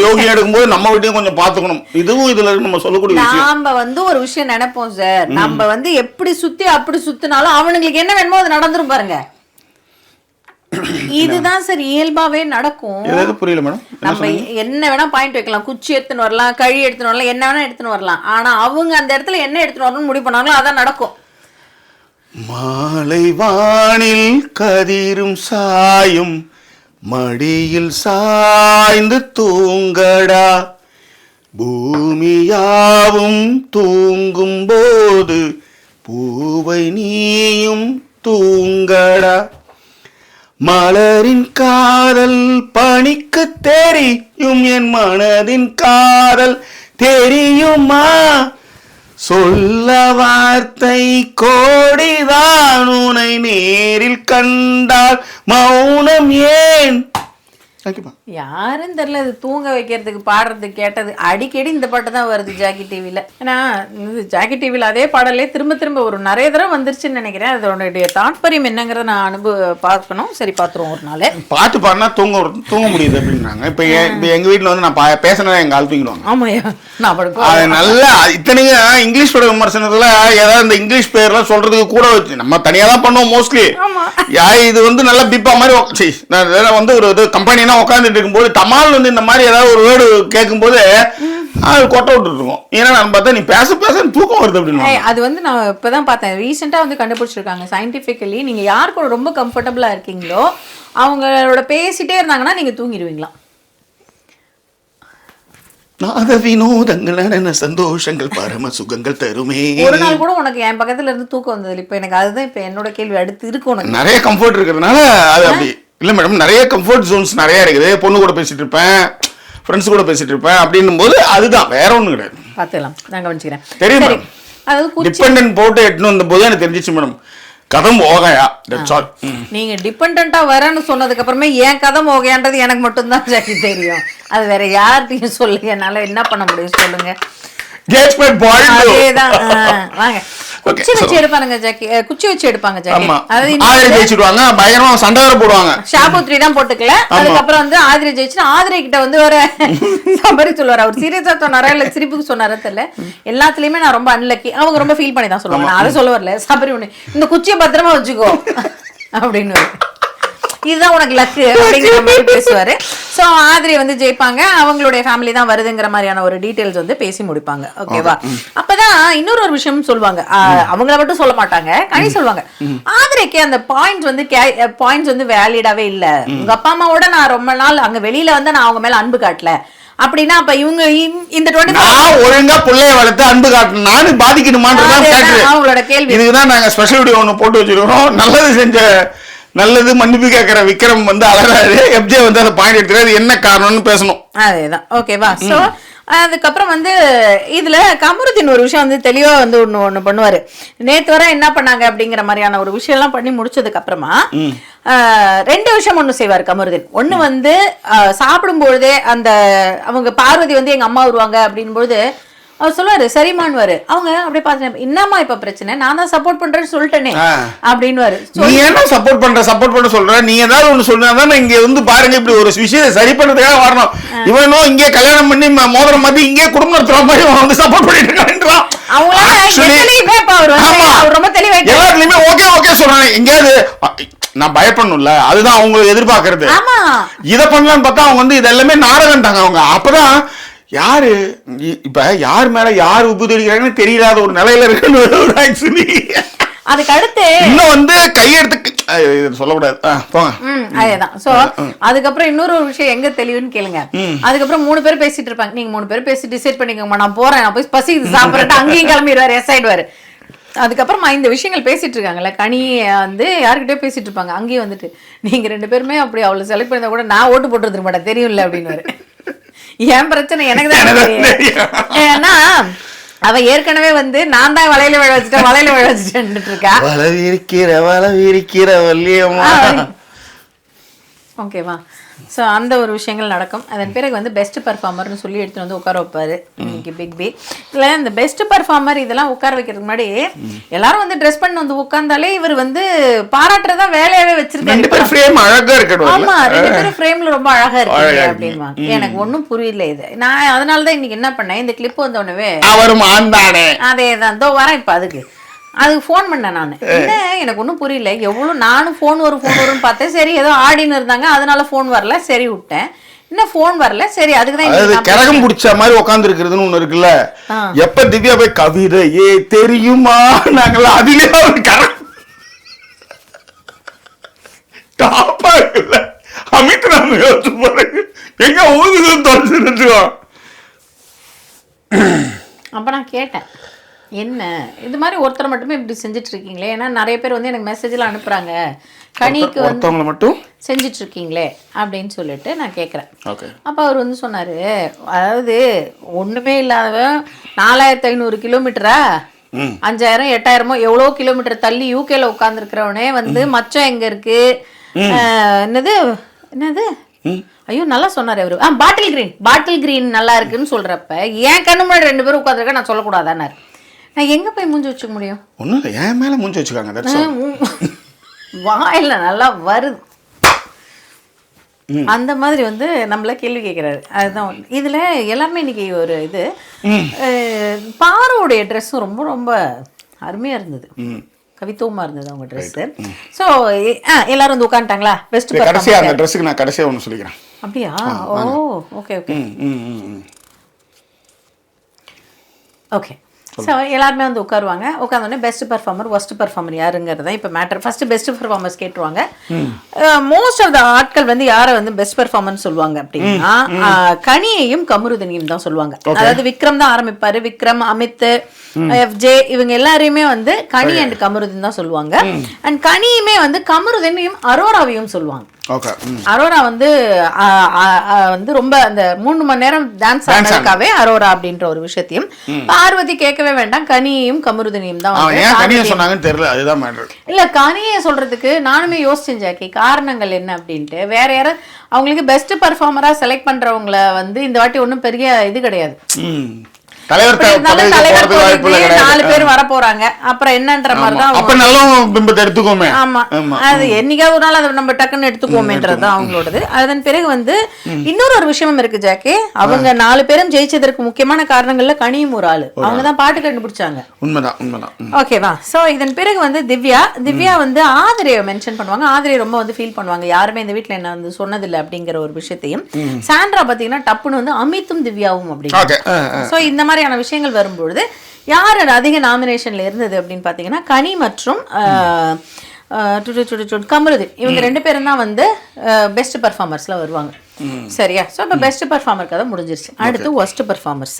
யோகி எடுக்கும்போது நம்ம வீட்டையும் கொஞ்சம் பாத்துக்கணும். இதுவும் இதுல நம்ம சொல்லக்கூடிய விஷயம். நாம வந்து ஒரு விஷயம் நினைப்போம் சார், நம்ம வந்து எப்படி சுத்தி அப்படி சுத்தினாலும் அவனுங்களுக்கு என்ன வேணுமோ அது நடந்துரும் பாருங்க. இதுதான் சார் இயல்பாவே நடக்கும். புரியல மேடம். நம்ம என்ன வேணா பாயிண்ட் வைக்கலாம், குச்சி எடுத்துன்னு வரலாம், கழி எடுத்துன்னு வரலாம், என்ன வேணா எடுத்துன்னு வரலாம். ஆனா அவங்க அந்த இடத்துல என்ன எடுத்துன்னு வரணும்னு முடிவு பண்ணாங்களோ அதான் நடக்கும். மாலை வானில் கதிரும் சாயும், மடியில் சாய்ந்து தூங்கடா, பூமியாவும் தூங்கும் போது பூவை நீயும் தூங்கடா, மலரின் காதல் பனிக்கு தெரியும், என் மனதின் காதல் தெரியுமா, சொல்ல வார்த்தை கோடிதான் உனை நேரில் கண்டால் மௌனம் ஏன். யாரும் தெரியல, இது தூங்க வைக்கிறதுக்கு பாடுறதுக்கு கேட்டது அடிக்கடி இந்த பாட்டு தான் வருது ஜாக்கி டிவில. ஏன்னா இது ஜாக்கி டிவில அதே பாடலே திரும்ப திரும்ப ஒரு நிறைய தடவை வந்துருச்சுன்னு நினைக்கிறேன். அதோடைய தாற்பயம் என்னங்கிறத நான் பார்க்கணும். சரி, பார்த்துருவோம் ஒரு நாள். பாட்டு பாடினா தூங்க முடியுது அப்படின்னாங்க. இப்போ எங்க வீட்டுல வந்து நான் பேசினா எங்க ஆள் தூங்கிடுவாங்க. ஆமாயா, நான் படுப்போம். அது நல்லா இத்தனைக்கும் இங்கிலீஷ் பட விமர்சனத்துல ஏதாவது இந்த இங்கிலீஷ் பேர்லாம் சொல்றதுக்கு கூட வச்சு நம்ம தனியா தான் பண்ணுவோம் மோஸ்ட்லி. இது வந்து நல்லா பிப்பா மாதிரி நான் வந்து ஒரு கம்பெனினா உட்காந்துட்டு இருக்கும்போது தமால் வந்து இந்த மாதிரி ஏதாவது ஒரு வேர்டு கேட்கும்போது அது கொட்ட விட்டு இருக்கும். ஏன்னா நான் பார்த்தா நீ பேச தூக்கம் வருது அப்படின்னு. அது வந்து நான் இப்பதான் பார்த்தேன், ரீசெண்டா வந்து கண்டுபிடிச்சிருக்காங்க சயின்டிபிக்கலி. நீங்க யார் கூட ரொம்ப கம்ஃபர்டபுளா இருக்கீங்களோ அவங்களோட பேசிட்டே இருந்தாங்கன்னா நீங்க தூங்கிடுவீங்களா. நாத வினோதங்கள் சந்தோஷங்கள் பரம சுகங்கள் தருமே. ஒரு நாள் கூட உனக்கு என் பக்கத்துல இருந்து தூக்கம் வந்தது. இப்ப எனக்கு அதுதான் இப்ப என்னோட கேள்வி. அடுத்து இருக்கு உனக்கு நிறைய கம்ஃபர்ட் இருக்கிறதுனால அது அப்படி இல்லை மேடம். நிறைய கம்ஃபர்ட் ஜோன்ஸ் நிறைய இருக்குது. பொண்ணு கூட பேசிட்டு இருப்பேன், ஃப்ரெண்ட்ஸ் கூட பேசிட்டு இருப்பேன் அப்படின்னும் போது அதுதான், வேற ஒன்றும் கிடையாது. பார்த்துக்கலாம், நான் கவனிச்சுக்கிறேன். தெரியும், டிபெண்டன்ட் போட்டு எட்டுன்னு வந்த போது எனக்கு தெரிஞ்சிச்சு மேடம், கதம் ஓகையா. நீங்க டிபெண்டா வரேன்னு சொன்னதுக்கு அப்புறமே ஏன் கதம் ஓகையான்றது எனக்கு மட்டும்தான் ஜாக்கி தெரியும். அது வேற யார்கிட்டையும் சொல்லுங்க, என்னால என்ன பண்ண முடியும் சொல்லுங்க. குச்சி வச்சு எடுப்பாங்க ஜாக்கி, குச்சி வச்சு எடுப்பாங்க ஜாக்கி. பயங்கரமா சண்டை போடுவாங்க. ஷாபுத்ரி தான் போட்டுக்கல. அதுக்கப்புறம் வந்து ஆதிரை ஜெயிச்சு ஆதிரை கிட்ட வந்து வர சபரி சொல்லுவாரு. அவர் சீரியஸா சொன்னாரா இல்ல சிரிப்புக்கு சொன்னாரா தெரியல. எல்லாத்துலயுமே நான் ரொம்ப அன்லக்கி. அவங்க ரொம்ப ஃபீல் பண்ணி தான் சொல்லுவாங்க. நான் அதை சொல்ல வரல. சபரி ஒண்ணு இந்த குச்சியை பத்திரமா வச்சுக்கோ அப்படின்னு, இதுதான் உனக்கு லக்கு அப்படிங்கிற மாதிரி பேசுவாரு. ஸோ ஆதிரி வந்து ஜெயிப்பாங்க, அவங்களுடைய ஃபேமிலி தான் வருதுங்கிற மாதிரியான ஒரு டீடைல்ஸ் வந்து பேசி முடிப்பாங்க. ஓகேவா? அப்பதான் இன்னொரு விஷயம் சொல்லுவாங்க. அவங்கள மட்டும் சொல்ல மாட்டாங்க, கனி சொல்லுவாங்க. ஆதிரிக்கு அந்த பாயிண்ட்ஸ் வந்து வேலிடாவே இல்ல. உங்க அப்பா அம்மாவோட நான் ரொம்ப நாள் அங்க வெளியில வந்து நான் அவங்க மேல அன்பு காட்டல அப்படின்னா அப்ப இவங்க இந்த ஒழுங்கா பிள்ளைய வளர்த்து அன்பு காட்டணும், நானும் பாதிக்கணுமான்றதான் அவங்களோட கேள்வி. இதுக்குதான் நாங்க ஸ்பெஷல் வீடியோ ஒண்ணு போட்டு வச்சிருக்கோம். நல்லது மன்னிப்பு கேட்கிற விக்ரம் வந்து அழகாரு, எப்ஜே வந்து அதை பாயிண்ட் எடுத்துக்கிறாரு, என்ன காரணம்னு பேசணும். அதேதான். ஓகேவா? சோ அதுக்கப்புறம் வந்து இதுல கமருதீன் ஒரு விஷயம் வந்து தெளிவா வந்து ஒண்ணு பண்ணுவாரு. நேத்து வர என்ன பண்ணாங்க அப்படிங்கிற மாதிரியான ஒரு விஷயம் எல்லாம் பண்ணி முடிச்சதுக்கு அப்புறமா 2 விஷயம் ஒண்ணு செய்வாரு கமருதீன். ஒண்ணு வந்து சாப்பிடும் பொழுதே அந்த அவங்க பார்வதி வந்து எங்க அம்மா வருவாங்க அப்படின் பொழுது அவர் சொல்லுவாரு சரிமானுவாரு. அவங்க அப்படியே பாத்து என்னமா இப்ப பிரச்சனை, நான் தான் சப்போர்ட் பண்றேன்னு சொல்லிட்டேனே அப்படின்னு. நீ என்ன சப்போர்ட் பண்ண சொல்ற, நீ ஏதாவது ஒண்ணு சொன்னாதான் இங்க வந்து பாருங்க இப்படி ஒரு விஷயத்தை சரி பண்றதுக்காக வரணும். இவனும் இங்கே கல்யாணம் பண்ணி மோதிரம் மாதிரி இங்கே குடும்பம் நடத்துற மாதிரி அவன் வந்து சப்போர்ட் பண்ணிட்டு இருக்கான். எல்லாத்துலயுமே ஓகே சொல்றாங்க. எங்கேயாவது நான் பயப்படணும்ல, அதுதான் அவங்க எதிர்பார்க்கறது. இதை பண்ணலான்னு பார்த்தா அவங்க வந்து இது எல்லாமே நாடகம்ட்டாங்க. அவங்க அப்பதான் யாரு இப்ப யார் மேல யார் உப்பு தெரிகிறாங்கன்னு தெரியலாத ஒரு நிலையில இருக்கு. அதுக்கு அடுத்து இன்னும் வந்து கையெடுத்து சொல்லக்கூடாது. அதேதான். சோ அதுக்கப்புறம் இன்னொரு ஒரு விஷயம் எங்க தெளிவுன்னு கேளுங்க. அதுக்கப்புறம் 3 பேர் பேசிட்டு இருப்பாங்க. நீங்க 3 பேர் பேசி டிசைட் பண்ணிக்கோங்க, நான் போறேன், நான் போய் பசி சாப்பிடறேன், அங்கேயும் கிளம்பிடுவாரு, எஸ் ஆயிடுவாரு. அதுக்கப்புறமா இந்த விஷயங்கள் பேசிட்டு இருக்காங்கல்ல, கனி வந்து யாருக்கிட்டயோ பேசிட்டு இருப்பாங்க. அங்கேயும் வந்துட்டு நீங்க 2 பேருமே அப்படி அவ்வளவு செலக்ட் பண்ணா கூட நான் ஓட்டு போட்டு இருக்க மாட்டேன் தெரியும்ல அப்படின்னு. ஏன் பிரச்சனை எனக்கு தான். ஏன்னா அவ ஏற்கனவே வந்து நான் தான் வலையில விழ வச்சுட்டேன் இருக்கா. வளவிருக்கிற வள்ளியம்மா. ஓகேவா? ஸோ அந்த ஒரு விஷயங்கள் நடக்கும். அதன் பிறகு வந்து பெஸ்ட் பர்ஃபார்மர்னு சொல்லி எடுத்துட்டு வந்து உட்கார வைப்பாரு இன்னைக்கு பிக் பி. இல்லை இந்த பெஸ்ட் பர்ஃபார்மர் இதெல்லாம் உட்கார வைக்கிறதுக்கு முன்னாடி எல்லாரும் வந்து ட்ரெஸ் பண்ணி வந்து உட்கார்ந்தாலே இவர் வந்து பாராட்டுறதா வேலையாவே வச்சிருக்காரு. ஆமா, 2 பேரும் ஃப்ரேம்ல ரொம்ப அழகா இருக்கு அப்படின்மா. எனக்கு ஒன்னும் புரியல இது. நான் அதனாலதான் இன்னைக்கு என்ன பண்ணேன், இந்த கிளிப் வந்த உடனே அதேதான் இதோ வரேன் இப்ப அதுக்கு ஃபோன் பண்ணேன் நான். என்ன எனக்கு ஒன்றும் புரியல, எவ்வளோ நானும் ஃபோன் வரும்னு பார்த்தேன். சரி ஏதோ ஆடின்னு இருந்தாங்க அதனால ஃபோன் வரல, சரி விட்டேன். இன்னும் ஃபோன் வரல, சரி அதுக்குதான் கரகம் பிடிச்ச மாதிரி உட்கார்ந்து இருக்கிறதுன்னு ஒண்ணு இருக்குல்ல. எப்ப திவ்யா போய் கவிதை ஏ தெரியுமா நாங்களா அதுலயே ஒரு கரகம் டாப்பா இருக்குல்ல. அமித் நாம யோசிச்சு போறேன் எங்க ஊதுன்னு தொடர்ந்து. அப்ப நான் கேட்டேன் என்ன இது மாதிரி ஒருத்தர் மட்டுமே இப்படி செஞ்சுட்டு இருக்கீங்களே? ஏன்னா நிறைய பேர் வந்து எனக்கு மெசேஜ்லாம் அனுப்புறாங்க, கனிக்கு வந்து மட்டும் செஞ்சுட்டு இருக்கீங்களே அப்படின்னு சொல்லிட்டு நான் கேட்குறேன். ஓகே. அப்போ அவர் வந்து சொன்னார், அதாவது ஒன்றுமே இல்லாதவன் 4500 கிலோமீட்டரா 5000 8000 எவ்வளோ கிலோமீட்டர் தள்ளி யூகேல உட்காந்துருக்கிறவனே வந்து மச்சம் எங்கே இருக்கு, என்னது என்னது ஐயோ நல்லா சொன்னார் அவரு, பாட்டில் கிரீன் நல்லா இருக்குன்னு சொல்றப்ப என் கண்ணு முன்னாடி 2 பேரும் உட்காந்துருக்க நான் சொல்லக்கூடாதானார். நான் எங்க போய் மூஞ்சி வச்சுக்க முடியும்? ஒன்றும் இல்லை, என் மேலே மூஞ்சி வச்சுக்காங்க, வாயில நல்லா வருது. அந்த மாதிரி வந்து நம்மள கேள்வி கேட்கிறாரு. அதுதான் இதுல எல்லாருமே இன்னைக்கு ஒரு இது பாரோடைய ட்ரெஸ்ஸும் ரொம்ப ரொம்ப அருமையா இருந்தது, கவித்துவமா இருந்தது அவங்க ட்ரெஸ். ஸோ எல்லாரும் வந்து உட்காந்துட்டாங்களா? பெஸ்ட் கடைசியா அந்த ட்ரெஸ்ஸுக்கு நான் கடைசியா ஒன்று சொல்லிக்கிறேன். அப்படியா? Oh okay okay okay. So எல்லாருமே வந்து உட்காருவாங்க. உட்காந்தோடனே பெஸ்ட் பர்ஃபார்மர் ஒஸ்ட் பர்ஃபார்மர் யாருங்கிறதா இப்போ மேட்டர். ஃபர்ஸ்ட் பெஸ்ட் பர்ஃபார்மர்ஸ் கேட்டுருவாங்க. மோஸ்ட் ஆஃப் த ஆட்கள் வந்து யாரை வந்து பெஸ்ட் பர்ஃபார்மர்னு சொல்லுவாங்க அப்படின்னா கனியையும் கமருதனையும் தான் சொல்லுவாங்க. அதாவது விக்ரம் தான் ஆரம்பிப்பாரு. விக்ரம், அமித், எஃப்ஜே இவங்க எல்லாரையுமே வந்து கனி அண்ட் கமருதன் தான் சொல்லுவாங்க. அண்ட் கனியுமே வந்து கமருதனையும் அரோராவையும் சொல்லுவாங்க. அரோரா வந்து வந்து ரொம்ப அந்த 3 மணி நேரம் டான்ஸ் ஆடுறதுக்காகவே அரோரா அப்படின்ற ஒரு விஷயத்தையும் பார்வதி கேட்கவே வேண்டாம், கனியையும் கமருதனையும் தான் இல்ல கனியை சொல்றதுக்கு நானுமே யோசிச்சேன் ஜாக்கி, காரணங்கள் என்ன அப்படின்ட்டு. வேற யாரும் அவங்களுக்கு பெஸ்ட் பர்ஃபார்மரா செலக்ட் பண்றவங்கள வந்து இந்த வாட்டி ஒன்றும் பெரிய இது கிடையாது. தலைவர் 4 பேர் வர போறாங்க, அப்புறம் என்னன்ற மாதிரிதான் எடுத்துக்கோமே. ஆமா, அது என்னைக்காவது ஒரு நாள் அதை நம்ம டக்குன்னு எடுத்துக்கோமேன்றதுதான் அவங்களோடது. அதன் பிறகு வந்து இன்னொரு விஷயமும் இருக்கு ஜாக்கி. அவங்க 4 பேரும் ஜெயிச்சதற்கு முக்கியமான காரணங்கள்ல கனியும் ஒரு ஆளு. அவங்கதான் பாட்டு கண்டுபிடிச்சாங்க. ஓகேவா? சோ இதன் பிறகு வந்து திவ்யா வந்து ஆதிரையை மென்ஷன் பண்ணுவாங்க. ஆதிரை ரொம்ப வந்து ஃபீல் பண்ணுவாங்க, யாருமே இந்த வீட்டுல என்ன வந்து சொன்னதில்லை அப்படிங்கிற ஒரு விஷயத்தையும். சாண்ட்ரா பாத்தீங்கன்னா டப்புன்னு வந்து அமித்தும் திவ்யாவும் அப்படின்னு. சோ இந்த மாதிரி விஷயங்கள் வரும்பொழுது யார் அதிக நாமினேஷன்ல இருந்தது அப்படின்னு பாத்தீங்கன்னா கனி மற்றும் கமருதீன். இவங்க 2 பேரும் தான் வந்து பெஸ்ட் பர்ஃபார்மர்ஸ்ல வருவாங்க. சரியா? ஸோ இப்போ பெஸ்ட் பர்ஃபார்மர் கதை முடிஞ்சிருச்சு. அடுத்து ஒஸ்ட் பர்ஃபார்மர்ஸ்.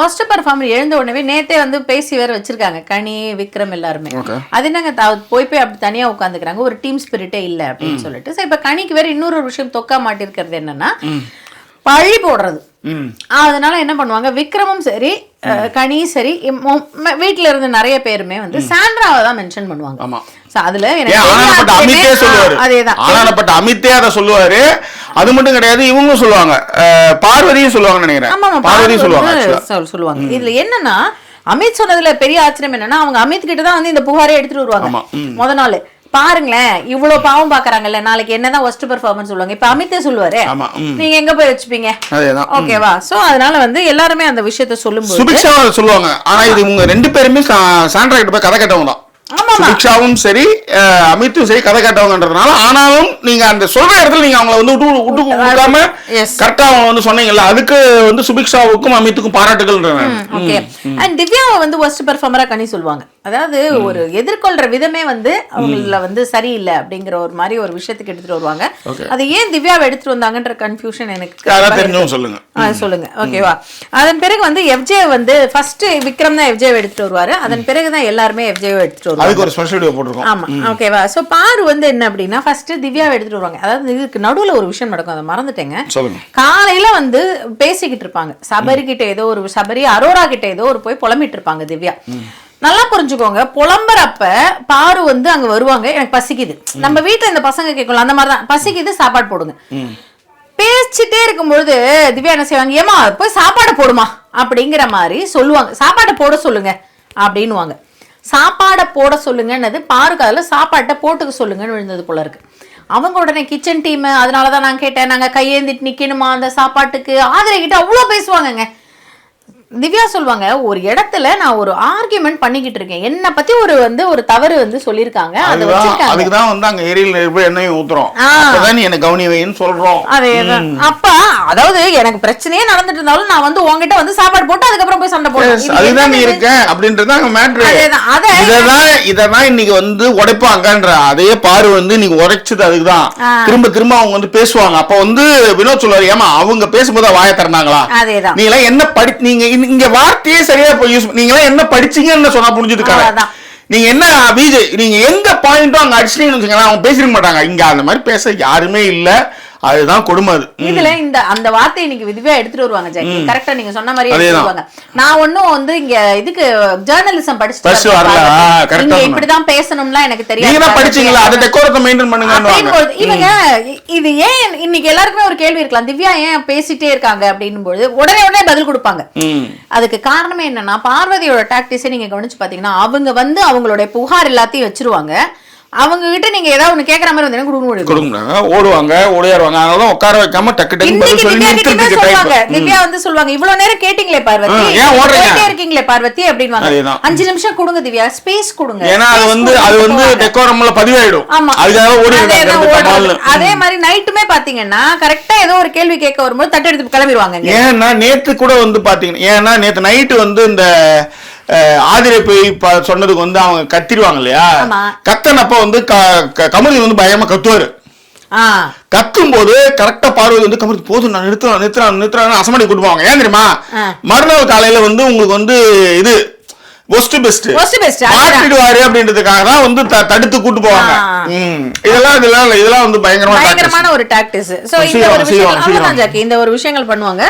ஒஸ்ட் பர்ஃபார்மர் எழுந்த உடனே நேத்தே வந்து பேசி வேற வச்சிருக்காங்க கனி, விக்ரம் எல்லாருமே. அது என்னங்க போய் அப்படி தனியா உட்காந்துக்கிறாங்க, ஒரு டீம் ஸ்பிரிட்டே இல்லை அப்படின்னு சொல்லிட்டு. ஸோ இப்போ கனிக்கு வேற இன்னொரு விஷயம் தொக்கா மாட்டிருக்கிறது என்னன்னா பழி போடுறது. அதனால என்ன பண்ணுவாங்க, விக்ரமும் சரி கனியும் சரி வீட்டுல இருந்து நிறைய பேருமே வந்து சாண்ட்ராவை தான் மென்ஷன் பண்ணுவாங்க. அதுல அமித்தே அதை சொல்லுவாரு. அது மட்டும் கிடையாது, இவங்க சொல்லுவாங்க, பார்வதியும் சொல்லுவாங்க நினைக்கிறேன். சொல்லுவாங்க. இதுல என்னன்னா அமித் சொன்னதுல பெரிய ஆச்சரியம் என்னன்னா அவங்க அமித் கிட்ட தான் வந்து இந்த புகாரே எடுத்துட்டு வருவாங்க முத நாள். பாருங்களேன் இவ்வளவு பாவம் பாக்குறாங்கல்ல, நாளைக்கு என்னதான் ஒஸ்ட் பெர்ஃபார்மன்ஸ் சொல்லுவாங்க. இப்ப அமித்தே சொல்லுவாரு, நீங்க எங்க போய் வச்சுப்பீங்க? ஓகேவா? சோ அதனால வந்து எல்லாருமே அந்த விஷயத்த சொல்லும்போது சுபிக்ஷா சொல்லுவாங்க. ஆனா இது உங்க 2 பேருமே சாண்ட்ரா கிட்ட போய் கதை கேட்டவங்க தான். சுபிக்ஷாவும் சரி அமித்தும் சரி கதை கேட்டவங்கன்றதுனால, ஆனாலும் நீங்க அந்த சொல்ற இடத்துல நீங்க அவங்களை வந்து விட்டு கொடுக்காம கரெக்டா அவங்க வந்து சொன்னீங்கல்ல, அதுக்கு வந்து சுபிக்ஷாவுக்கும் அமித்துக்கும் பாராட்டுகள். திவ்யாவை வந்து ஒஸ்ட் பெர்ஃபார்மரா கனி சொல்லுவாங்க. அதாவது ஒரு எதிர்கொள்ற விதமே வந்து அவங்கள வந்து சரியில்லை அப்படிங்கிற ஒரு மாதிரி ஒரு விஷயத்துக்கு எடுத்துட்டு வருவாங்க. அது ஏன் திவ்யாவை எடுத்துட்டு வந்தாங்கன்ற கன்ஃபியூஷன் எனக்கு சொல்லுங்க. ஓகேவா? அதன் பிறகு வந்து எஃப்ஜே வந்து ஃபர்ஸ்ட் விக்ரம் தான் எஃப்ஜே எடுத்துட்டு வருவாரு. அதன் பிறகுதான் எல்லாருமே எஃப்ஜே எடுத்துட்டு வருவாங்க. அதுக்கு ஒரு ஸ்பெஷல் வீடியோ போட்டுருக்கோம். ஆமா, ஓகேவா? சோ பாரு வந்து என்ன அப்படின்னா ஃபர்ஸ்ட் திவ்யாவை எடுத்துட்டு வருவாங்க. அதாவது இதுக்கு நடுவுல ஒரு விஷயம் நடக்கும், அதை மறந்துட்டேங்க. காலையில வந்து பேசிக்கிட்டு இருப்பாங்க சபரி கிட்ட, ஏதோ ஒரு சபரி அரோரா கிட்ட ஏதோ ஒரு போய் புலம்பிட்டு இருப்பாங்க திவ்யா. நல்லா புரிஞ்சுக்கோங்க, புலம்புறப்ப பாரு வந்து அங்க வருவாங்க, எனக்கு பசிக்குது. நம்ம வீட்டுல இந்த பசங்க கேட்கலாம் அந்த மாதிரிதான், பசிக்குது சாப்பாடு போடுங்க. பேசிட்டே இருக்கும்பொழுது திவ்யா என்ன செய்வாங்க, ஏமா போய் சாப்பாடு போடுமா அப்படிங்கிற மாதிரி சொல்லுவாங்க. சாப்பாடு போட சொல்லுங்க அப்படின்னுவாங்க. சாப்பாடை போட சொல்லுங்கன்னது பாருக்கு அதில் சாப்பாட்டை போட்டுக்க சொல்லுங்கன்னு விழுந்தது போல இருக்கு. அவங்க உடனே கிச்சன் டீம், அதனாலதான் நான் கேட்டேன், நாங்க கையேந்திட்டு நிக்கணுமா அந்த சாப்பாட்டுக்கு? ஆதிரை கிட்ட அவ்வளோ பேசுவாங்கங்க. திவ்யா சொல்லுவாங்க, ஒரு இடத்துல நான் ஒரு ஆர்கியூமெண்ட் பண்ணிக்கிட்டு இருக்கேன், என்ன பத்தி ஒரு தவறு வந்து சொல்லிருக்காங்க, அதுக்குதான் வந்து அங்க ஏரியில எண்ணெயும் ஊத்துறோம், நீ என்ன கவனி வைன்னு சொல்றோம். அதேதான். அப்ப அதாவது எனக்கு பிரச்சனையே நடந்துட்டு இருந்தாலும் நான் வந்து உங்ககிட்ட வந்து சாப்பாடு போட்டு அதுக்கப்புறம் போய் சண்டை போடுறேன், அதுதான் நீ இருக்கேன் அப்படின்றது அங்க மேட்ரு. இததான் இன்னைக்கு வந்து உடைப்பாங்கன்ற அதே பாரு வந்து நீங்க உடைச்சது அதுக்குதான். திரும்ப திரும்ப அவங்க வந்து பேசுவாங்க. அப்ப வந்து வினோத் சொல்லுவாரு, ஏமா அவங்க பேசும்போது வாய திறனாங்களா, நீ எல்லாம் என்ன நீங்க இங்க வார்த்தையே சரியா போய் யூஸ் நீங்க என்ன படிச்சீங்கன்னு சொன்னா புரிஞ்சுதுக்காக நீங்க என்ன விஜய் நீங்க எங்க பாயிண்டோ அங்க அடிச்சிட்டீங்கன்னு வச்சுக்கோங்களேன், அவங்க பேசிருக்க மாட்டாங்க. இங்க அந்த மாதிரி பேச யாருமே இல்ல, அதுதான் கொடுமை. அது இதுல இந்த அந்த வார்த்தையை இன்னைக்கு விதிவா எடுத்துட்டு வருவாங்க ஜாக்கி. கரெக்டா நீங்க சொன்ன மாதிரி எடுத்துட்டு வருவாங்க. நான் ஒன்னும் வந்து இங்க இதுக்கு ஜர்னலிசம் படிச்சுட்டு வரல, இப்படிதான் பேசணும்லாம் எனக்கு தெரியாது. நீங்க தான் படிச்சீங்களா, அத டெக்கோரத்தை மெயின்டைன் பண்ணுங்க. இவங்க இது ஏன் இன்னைக்கு எல்லாருக்குமே ஒரு கேள்வி இருக்கலாம், திவ்யா ஏன் பேசிட்டே இருக்காங்க அப்படின்னும் போது உடனே பதில் கொடுப்பாங்க. அதுக்கு காரணமே என்னன்னா, பார்வதியோட டாக்டிஸை நீங்க கவனிச்சு பாத்தீங்கன்னா, அவங்க வந்து அவங்களுடைய புகார் எல்லாத்தையும் வச்சிருவாங்க. அவங்க கிட்ட நீங்க ஏதாவது ஒண்ணு கேக்குற மாதிரி வந்து கொடுங்க, ஓடுவாங்க, ஓடியாருவாங்க. அதனால உட்கார வைக்காம டக்கு டக்கு சொல்லுவாங்க. திவ்யா வந்து சொல்லுவாங்க, இவ்வளவு நேரம் கேட்டீங்களே பார்வதி, ஏன் ஓடுறீங்க இருக்கீங்களே பார்வதி அப்படின்வாங்க. 5 நிமிஷம் கொடுங்க திவ்யா, ஸ்பேஸ் கொடுங்க. ஏன்னா அது வந்து டெக்கோரம்ல பதிவாயிடும். அதுக்காக ஓடி. அதே மாதிரி நைட்டுமே பாத்தீங்கன்னா கரெக்டா ஏதோ ஒரு கேள்வி கேட்க வரும்போது தட்டு எடுத்து கிளம்பிடுவாங்க. ஏன்னா நேத்து கூட வந்து பாத்தீங்கன்னா, ஏன்னா நேத்து நைட்டு வந்து இந்த ஆதிரை போய் சொன்னதுக்கு வந்து அவங்க கத்திடுவாங்க இல்லையா, கத்தனப்ப வந்து கமலி வந்து பயமா கத்துவாரு. கத்தும் போது கரெக்டா பார்வதி வந்து கமலி போதும் நான் நிறுத்துறான் அசமணி கூட்டு போவாங்க. ஏன் தெரியுமா, மறுநாள் காலையில வந்து உங்களுக்கு வந்து இது மாற்றிடுவாரு அப்படின்றதுக்காக தான் வந்து தடுத்து கூட்டு போவாங்க. இதெல்லாம் வந்து பயங்கரமான ஒரு டாக்டிஸ். சோ இந்த ஒரு விஷயம் ஜாக்கி, இந்த ஒரு விஷயங்கள் பண்ணுவாங்க.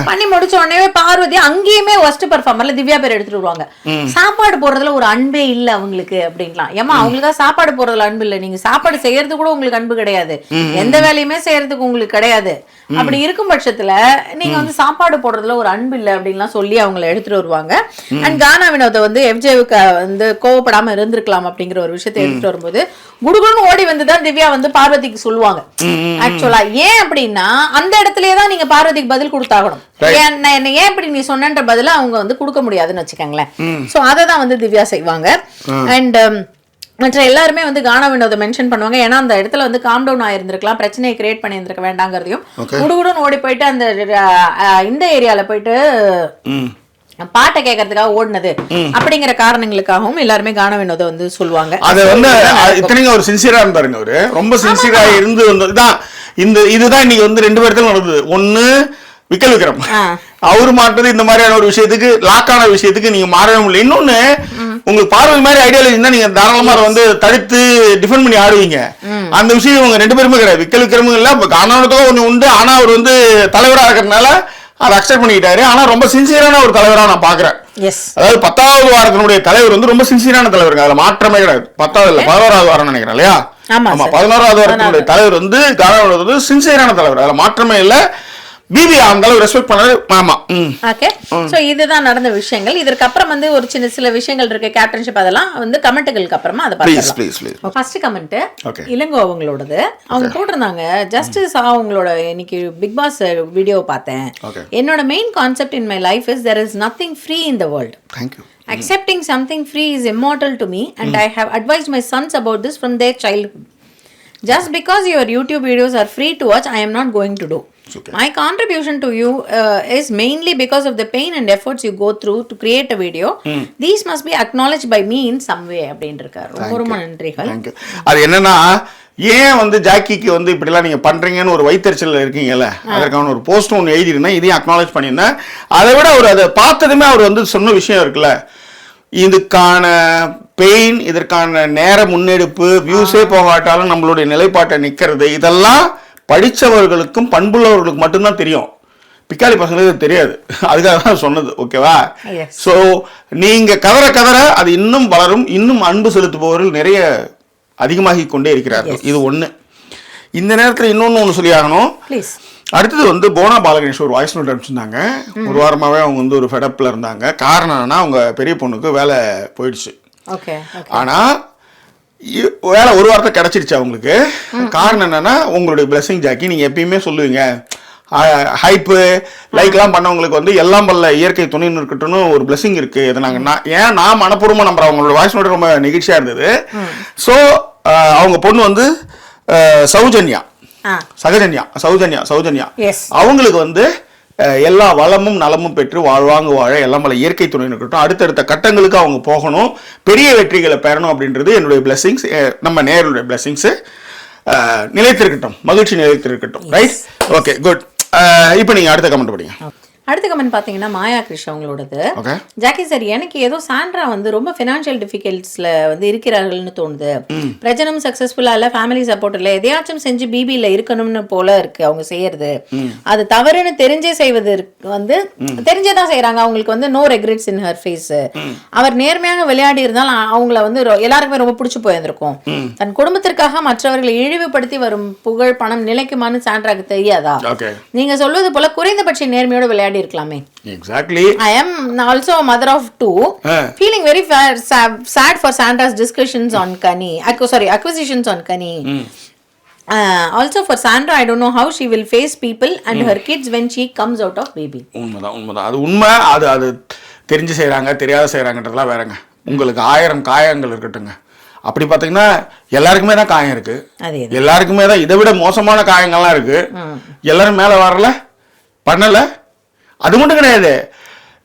பண்ணி முடிச்ச உடனே பார்வதி அங்கேயுமே ஒஸ்ட் பெர்ஃபார்மர்ல திவ்யா பேர் எடுத்துட்டு வருவாங்க. சாப்பாடு போடுறதுல ஒரு அன்பே இல்ல அவங்களுக்கு அப்படின்லாம். ஏமா அவங்களுக்கு சாப்பாடு போடுறதுல அன்பு இல்ல, நீங்க சாப்பாடு செய்யறது கூட உங்களுக்கு அன்பு கிடையாது, எந்த வேலையுமே செய்யறதுக்கு உங்களுக்கு கிடையாது. அப்படி இருக்கும் பட்சத்துல நீங்க வந்து சாப்பாடு போடுறதுல ஒரு அன்பு இல்ல அப்படின்லாம் சொல்லி அவங்களை எடுத்துட்டு வருவாங்க. அண்ட் கானா வினோத வந்து எஃப்ஜேவுக்கு வந்து கோவப்படாம இருந்திருக்கலாம் அப்படிங்கிற ஒரு விஷயத்தை எடுத்துட்டு வரும்போது குடுகுடுன்னு ஓடி வந்துதான் திவ்யா வந்து பார்வதிக்கு சொல்லுவாங்க. ஆக்சுவலா ஏன் அப்படின்னா அந்த இடத்துலயேதான் நீங்க பார்வதிக்கு பதில் கொடுத்தாகணும். ஏன் இப்படி நீ சொன்னன்ற பதில அவங்க வந்து கொடுக்க முடியாதுன்னு வச்சுக்கோங்களேன். சோ அததான் வந்து திவ்யா செய்வாங்க. அண்ட் மற்ற எல்லாருமே வந்து கானா வினோத மென்ஷன் பண்ணுவாங்க. ஏன்னா அந்த இடத்துல வந்து காம் டவுன் ஆயிருந்திருக்கலாம், பிரச்சனையை கிரியேட் பண்ணி இருந்திருக்க வேண்டாங்கிறதையும் குடுகுடுன்னு ஓடி போயிட்டு அந்த இந்த ஏரியால போயிட்டு பாட்டை கேட்கறதுக்காக ஓடுனது அப்படிங்கிற காரணங்களுக்காகவும் எல்லாருமே கானா வினோத வந்து சொல்லுவாங்க. அது வந்து இத்தனைக்கும் ஒரு சின்சியரா இருந்தாருங்க, அவரு ரொம்ப சின்சியரா இருந்து வந்ததுதான். இதுதான் இன்னைக்கு வந்து 2 பேர்த்துல நடந்தது. ஒண்ணு விக்கல் விக்ரம், அவரு மாற்றது இந்த மாதிரியான ஒரு விஷயத்துக்கு, லாக்கான விஷயத்துக்கு நீங்க மாறவே முடியல. இன்னொன்னு, உங்களுக்கு பார்வை மாதிரி ஐடியாலஜி இருந்தா நீங்க தாராளமா அதை வந்து தடுத்து டிஃபெண்ட் பண்ணி ஆடுவீங்க. அந்த விஷயம் இவங்க 2 பேருமே கிடையாது. விக்கல் விக்ரமும் இல்ல, கானாவினோதோ ஒண்ணு உண்டு. ஆனா அவர் வந்து தலைவரா இருக்கிறதுனால அதை அக்செப்ட் பண்ணிக்கிட்டாரு. ஆனா ரொம்ப சின்சியரான ஒரு தலைவரா நான் பாக்குறேன். அதாவது 10வது வாரத்தினுடைய தலைவர் வந்து ரொம்ப சின்சியரான தலைவருங்க, அதுல மாற்றமே கிடையாது. 10வது இல்ல 11வது வாரம் நினைக்கிறேன் இல்லையா? ஆமா, 11வது வாரத்தினுடைய தலைவர் வந்து கானாவினோத வந்து சின்சியரான தலைவர், அதுல மாற்றமே இல்ல. பிபி அந்த அளவு ரெஸ்பெக்ட் பண்ணாரு. ஆமா, ஓகே. சோ இதுதான் நடந்த விஷயங்கள். இதற்கு அப்புறம் வந்து ஒரு சில விஷயங்கள் இருக்கு, கேப்டன்ஷிப், அதெல்லாம் வந்து கமெண்ட்களுக்கு அப்புறமா அதை பார்க்கலாம். ஃபர்ஸ்ட் கமெண்ட் இளங்கோ அவங்களோடது. அவங்க போட்டிருந்தாங்க, ஜஸ்டிஸ் அவங்களோட இன்னைக்கு பிக் பாஸ் வீடியோ பார்த்தேன். என்னோட main concept in my life is there is nothing free in the world. Thank you. Accepting something free is immortal to me and I have advised my sons about this from their childhood. Just because your YouTube videos are free to watch, I am not going to do. Okay. My contribution to you is mainly because of the pain and efforts you go through to create a video. These must be acknowledged by me in some way அப்படின்றிருக்காரு. ரொம்ப நன்றிகள். அது என்னன்னா, ஏன் வந்து ஜாக்கிக்கு வந்து இப்படிலாம் நீங்க பண்றீங்கன்னு ஒரு வைத்தறிச்சல் இருக்கீங்கல்ல, அதற்கான ஒரு போஸ்ட் ஒன்று எழுதிருந்தேன், இதையும் அக்னாலேஜ் பண்ணியிருந்தேன். அதை விட அவர் அதை பார்த்ததுமே அவர் வந்து சொன்ன விஷயம் இருக்குல்ல, இதுக்கான பெயின், இதற்கான நேர முன்னெடுப்பு, வியூஸே போகாட்டாலும் நம்மளுடைய நிலைப்பாட்டை நிக்கிறது, இதெல்லாம் படிச்சவர்களுக்கும் பண்புள்ளவர்களுக்கு மட்டும்தான் தெரியும். பிக்காலி பசங்களுக்கு தெரியாது. அதுக்காக தான் சொன்னது. ஓகேவா? சோ நீங்க கதற அது இன்னும் வளரும். இன்னும் அன்பு செலுத்துபவர்கள் நிறைய அதிகமாகி கொண்டே இருக்கிறார்கள். இது ஒண்ணு. இந்த நேரத்தில் இன்னொன்னு சொல்லி ஆகணும். அடுத்தது வந்து போனா பாலகணேஷ் ஒரு வாய்ஸ் நோட் அனுப்பிச்சிருந்தாங்க. ஒரு வாரமாவே அவங்க வந்து ஒரு ஃபெடப்ல இருந்தாங்க. காரணம் என்னன்னா, அவங்க பெரிய பொண்ணுக்கு வேலை போயிடுச்சு. ஆனா வேலை ஒரு வாரத்தை கிடைச்சிருச்சு அவங்களுக்கு. காரணம் என்னன்னா, உங்களுடைய பிளஸிங் ஜாக்கி. நீங்க எப்பயுமே சொல்லுவீங்க, ஹைப்பு லைக்லாம் பண்ணவங்களுக்கு வந்து எல்லாம் பல்ல இயற்கை துணைன்னு இருக்கட்டும்னு ஒரு பிளஸிங் இருக்கு. இதை நான் மனப்பூர்வமா நம்புறேன். அவங்களோட வாய்ஸ் நோட் ரொம்ப நெகிழ்ச்சியா இருந்தது. ஸோ அவங்க பொண்ணு வந்து சௌஜன்யா அவங்களுக்கு வந்து எல்லா வளமும் நலமும் பெற்று வாழ்வாங்க வாழ எல்லாம் பல இயற்கை துணை இருக்கட்டும். அடுத்தடுத்த கட்டங்களுக்கு அவங்க போகணும், பெரிய வெற்றிகளை பெறணும் அப்படின்றது என்னுடைய பிளஸிங்ஸ். நம்ம நேருடைய பிளஸிங்ஸ் நிலைத்திருக்கட்டும், மகிழ்ச்சி நிலைத்திருக்கட்டும். ரைட்? Okay, good. இப்போ நீங்க அடுத்த கமெண்ட் படிங்க. அடுத்த கமெண்ட் பாத்தீங்கன்னா மாயா கிருஷ்ண அவங்களோடது. ஜாக்கி சார், எனக்கு ஏதோ சாண்ட்ரா வந்து ரொம்ப ஃபினான்ஷியல் டிஃபிகல்ட்ஸ்ல வந்து இருக்கிறார்கள்னு தோணுது. பிரச்சனும் சக்சஸ்ஃபுல்லா இல்ல, ஃபேமிலி சப்போர்ட் இல்ல, எதையாச்சும் செஞ்சு பிபில இருக்கணும்னு போல இருக்கு அவங்க செய்யறது. அது தவறுன்னு தெரிஞ்சே செய்வது வந்து தெரிஞ்சேதான் செய்யறாங்க. அவங்களுக்கு வந்து no regrets in her face. அவர் நேர்மையாக விளையாடி இருந்தால் அவங்கள வந்து எல்லாருக்குமே ரொம்ப பிடிச்சு போயிருந்திருக்கும். தன் குடும்பத்திற்காக மற்றவர்களை இழிவுபடுத்தி வரும் புகழ் பணம் நிலைக்குமான்னு சாண்ட்ராக்கு தெரியாதா? நீங்க சொல்வது போல குறைந்தபட்ச நேர்மையோட விளையாடி இருக்கலாமே. Exactly. I am also a mother of two. Feeling very sad for Sandra's discussions on Kani. Acquisitions on Kani. Also for Sandra, I don't know how she will face people and her kids when she comes out of baby. உண்மைதான். அது உண்மை. அது தெரிஞ்சு செய்யறாங்க, தெரியாத செய்யறாங்கன்றதெல்லாம் வேறங்க. உங்களுக்கு 1000 காயங்கள் இருக்கட்டுங்க. அப்படி பார்த்தீங்கன்னா எல்லாருக்குமே தான் காயம் இருக்கு. எல்லாருக்குமே தான் இதை விட மோசமான காயங்கள்லாம் இருக்கு. எல்லாரும் மேலே வரல, பண்ணல. அது மட்டும் கிடையாது,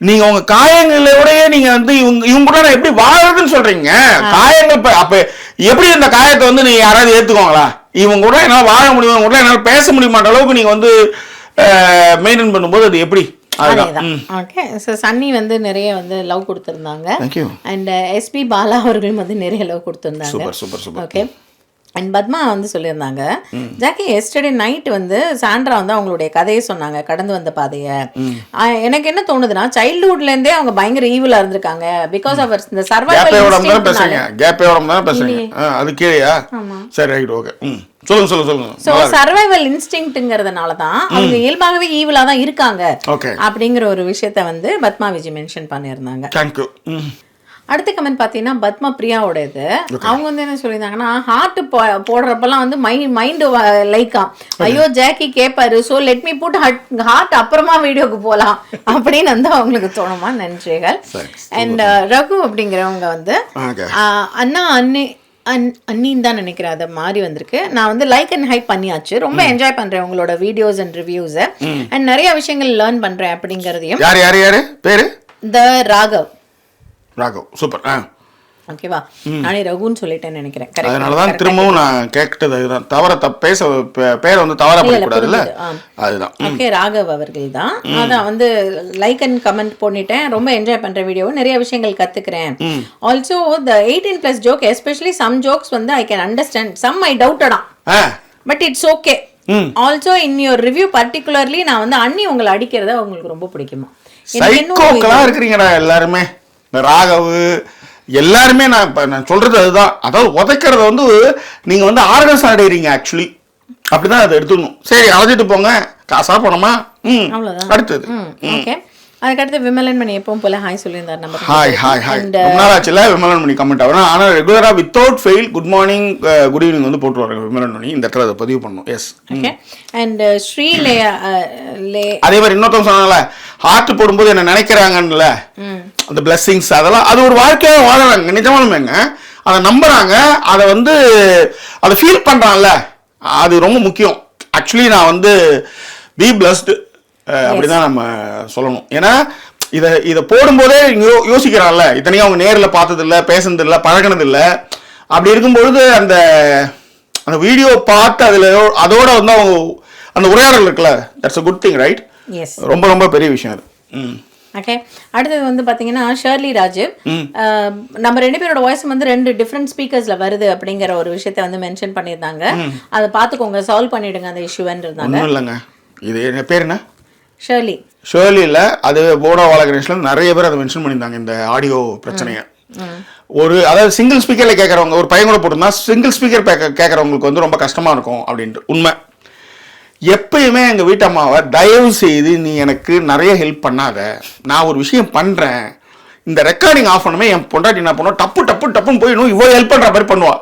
நீங்க உங்க காயங்களோடய நீங்க வந்து இவங்க கூட எப்படி வாழறதுன்னு சொல்றீங்க. காயங்கள் அப்ப எப்படி இந்த காயத்தை வந்து நீங்க யாராவது ஏத்துக்குவாங்களா? இவங்க கூட என்னால வாழ முடியும், இவங்க கூட என்னால பேச முடியுமான்ற அளவுக்கு நீங்க வந்து மெயின்டைன் பண்ணும்போது அது எப்படி? ஓகே, ஸோ சன்னி வந்து நிறைய வந்து லவ் கொடுத்துருந்தாங்க. அண்ட் எஸ்பி பாலா அவர்களும் வந்து நிறைய லவ் கொடுத்துருந்தாங்க. ஓகே, அண்ட் பத்மா வந்து சொல்லியிருந்தாங்க, ஜாக்கி எஸ்டர்டே நைட் வந்து சாண்ட்ரா வந்து அவங்களுடைய கதையை சொன்னாங்க, கடந்து வந்த பாதையை. எனக்கு என்ன தோணுதுன்னா, சைல்ட்ஹுட்ல இருந்தே அவங்க பயங்கர ஈவிலா இருந்திருக்காங்க. பிகாஸ் ஆஃப் இந்த சர்வைவல் இன்ஸ்டிங்க்ட்ங்கிறதுனால தான் அவங்க இயல்பாகவே ஈவிலா தான் இருக்காங்க அப்படிங்கிற ஒரு விஷயத்த வந்து பத்மா விஜய் மென்ஷன் பண்ணியிருந்தாங்க. அடுத்த கமெண்ட் பார்த்தீங்கன்னா பத்மா பிரியாவோட இது. அவங்க வந்து என்ன சொல்லியிருந்தாங்கன்னா, ஹார்ட் போடுறப்பெல்லாம் வந்து மைண்டு லைக்கா, ஐயோ ஜாக்கி கேட்பாரு, so let me put heart அப்புறமா வீடியோக்கு போகலாம் அப்படின்னு வந்து அவங்களுக்கு தோணுமா? நன்றிகள். அண்ட் ரகு அப்படிங்கிறவங்க வந்து அண்ணா அண்ணின்னு தான் நினைக்கிறேன், அதை மாறி வந்திருக்கு. நான் வந்து லைக் அண்ட் ஹைப் பண்ணியாச்சு, ரொம்ப என்ஜாய் பண்றேன் உங்களோட வீடியோஸ் அண்ட் ரிவ்யூஸ் அண்ட் நிறைய விஷயங்கள் லேர்ன் பண்றேன் அப்படிங்கறதையும். யாரு பேரு? த ராகவ். சூப்பர். ஓகேவா, நானே ரகுன்னு சொல்லிட்டேன்னு நினைக்கிறேன். அதனாலதான் திரும்பவும் நான் கேட்டது அதுதான், தவற பேச பேரை வந்து தவறா பண்ணக்கூடாதுல்ல, அதுதான். ஓகே, ராகவ் அவர்கள் தான். அதான் வந்து லைக் அண்ட் கமெண்ட் பண்ணிட்டேன், ரொம்ப என்ஜாய் பண்ற வீடியோ, நிறைய விஷயங்கள் கத்துக்கிறேன். Also the 18+ joke, especially some jokes வந்து I can understand, some I டவுட்டடா, but it's okay. Also in your review particularly நான் வந்து அண்ணி உங்களை அடிக்கிறத உங்களுக்கு ரொம்ப பிடிக்குமா? சைக்கோக்களா இருக்கிறீங்கடா எல்லாருமே, ராகவு எல்லாருமே. நான் சொல்றது அதுதான், அதாவது உதைக்கிறத வந்து நீங்க வந்து ஆர்கனைஸ் ஆடுறீங்க. ஆக்சுவலி அப்படிதான் அதை எடுத்துக்கணும். சரி, அழைச்சிட்டு போங்க, காசா போனோமா, அடுத்தது. ஓகே, அதுக்கடுத்து விமலன் மணி எப்பவும் போல ஹாய் சொல்லியிருந்தார். நம்ம ஹாய் நாளாச்சுல விமலன் மணி கமெண்ட் ஆகணும். ஆனால் ரெகுலரா without fail good morning good evening வந்து போட்டுருவாங்க விமலன் மணி. இந்த இடத்துல அதை பதிவு பண்ணணும். எஸ். ஓகே, அண்ட் அதே மாதிரி இன்னொருத்தவங்க சொன்னாங்கல்ல, ஹார்ட் போடும்போது என்ன நினைக்கிறாங்கல்ல, அந்த பிளஸ்ஸிங்ஸ், அதெல்லாம் அது ஒரு வாழ்க்கையாக வாழறாங்க. நிஜமானுமேங்க அதை நம்புறாங்க, அதை வந்து அதை ஃபீல் பண்றாங்கல்ல, அது ரொம்ப முக்கியம். ஆக்சுவலி நான் வந்து பி பிளஸ்டு அப்படிதான் நம்ம சொல்லணும். ஏன்னா இதை போடும்போதே யோசிக்கிறான்ல, இத்தனையும் அவங்க நேரில் பார்த்தது இல்லை, பேசுனது இல்லை, பழகினது இல்லை. அப்படி இருக்கும்பொழுது அந்த அந்த வீடியோ பார்த்து அதோட வந்து அவங்க அந்த உரையாடல் இருக்குல்ல, that's a good thing, right? ரொம்ப ரொம்ப பெரிய விஷயம் அது. ஓகே, அடுத்தது வந்து பாத்தீங்கன்னா ஷர்லி ராஜு, நம்ம 2 பேரோட வாய்ஸ் வந்து 2 டிஃப்ரெண்ட் ஸ்பீக்கர்ஸ்ல வருது அப்படிங்கிற ஒரு விஷயத்த வந்து மென்ஷன் பண்ணியிருந்தாங்க. அதை பார்த்துக்கோங்க, சால்வ் பண்ணிடுங்க அந்த இஷ்யூன்றாங்க. இல்லைங்க, இது என்ன பேர்? என்ன ஷர்லி இல்ல, அது போடோ வாலகணேஷ்ல நிறைய பேர் அதை மென்ஷன் பண்ணியிருந்தாங்க இந்த ஆடியோ பிரச்சனையை. ஒரு அதாவது சிங்கிள் ஸ்பீக்கர்ல கேட்கறவங்க, ஒரு பையன் கூட போட்டிருந்தா சிங்கிள் ஸ்பீக்கர் கேட்கறவங்களுக்கு வந்து ரொம்ப கஷ்டமா இருக்கும் அப்படின்ட்டு. உண்மை. எப்பயுமே எங்கள் வீட்டம்மாவை தயவு செய்து நீ எனக்கு நிறைய ஹெல்ப் பண்ணாத, நான் ஒரு விஷயம் பண்ணுறேன், இந்த ரெக்கார்டிங் ஆஃப் பண்ணுமே, என் பொண்டாட்டி என்ன பண்ணுவோம், டப்புன்னு போயிடும், இவ்வளோ ஹெல்ப் பண்ணுற மாதிரி பண்ணுவா.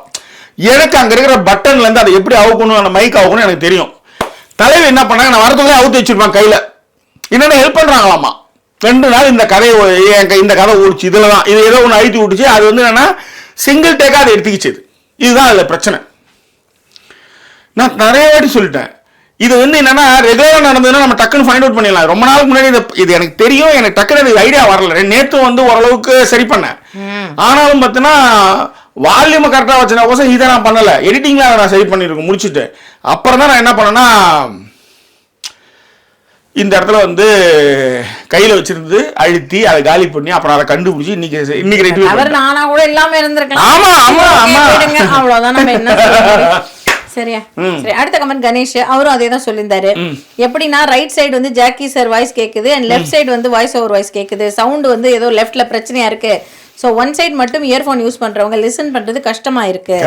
எனக்கு அங்கே இருக்கிற பட்டன்லேருந்து அதை எப்படி அவுக்கணும், அந்த மைக் அவுக்கணும் எனக்கு தெரியும். தலைவி என்ன பண்ணாங்க, நான் வரதுக்குள்ளே அவுத்து வச்சிருப்பேன் கையில். என்னென்ன ஹெல்ப் பண்ணுறாங்களாம்மா, 2 நாள் இந்த கதை ஓடிச்சு, இதில் தான் இது ஏதோ ஒன்று அழுத்தி விட்டுச்சு. அது வந்து என்னன்னா சிங்கிள் டேக்காக அதை எடுத்துக்கிச்சு. இதுதான் அதில் பிரச்சனை. நான் நிறைய வாட்டி சொல்லிட்டேன், இது வந்து என்னன்னா ரெகுலராக நடந்ததுன்னா நம்ம டக்குன்னு ஃபைண்ட் அவுட் பண்ணிடலாம். ரொம்ப நாளுக்கு முன்னாடி இது எனக்கு தெரியும், எனக்கு டக்குன்னு ஐடியா வரல. நேற்று வந்து ஓரளவுக்கு சரி பண்ணேன். ஆனாலும் பார்த்தீங்கன்னா வால்யூமை கரெக்டாக வச்சுனா கோசம் இதை நான் பண்ணலை, எடிட்டிங்கில் நான் சரி பண்ணியிருக்கேன் முடிச்சுட்டு. அப்புறம் தான் நான் என்ன பண்ணேன்னா இந்த இடத்துல வந்து கையில வச்சிருந்து அழுத்தி அதை காலி பண்ணி அப்புறம் அதை கண்டுபிடிச்சி இன்னைக்கு ரெடி அவர் நானா கூட இல்லாம இருந்திருக்கலாம். ஆமா ஆமா ஆமா அவ்வளவுதான். நம்ம என்ன சரியா? சரி, அடுத்த கமெண்ட் கணேஷ், அவரும் அதே தான் சொல்லியிருந்தாரு. எப்படின்னா ரைட் சைடு வந்து ஜாக்கி சார் வாய்ஸ் கேக்குது அண்ட் லெஃப்ட் சைடு வந்து வாய்ஸ் ஓவர் வாய்ஸ் கேக்குது. சவுண்ட் வந்து ஏதோ லெஃப்ட்ல பிரச்சனையா இருக்கு. ஸோ ஒன் சைட் மட்டும் இயர்ஃபோன் யூஸ் பண்றவங்க லிசன் பண்றது கஷ்டமா இருக்கு,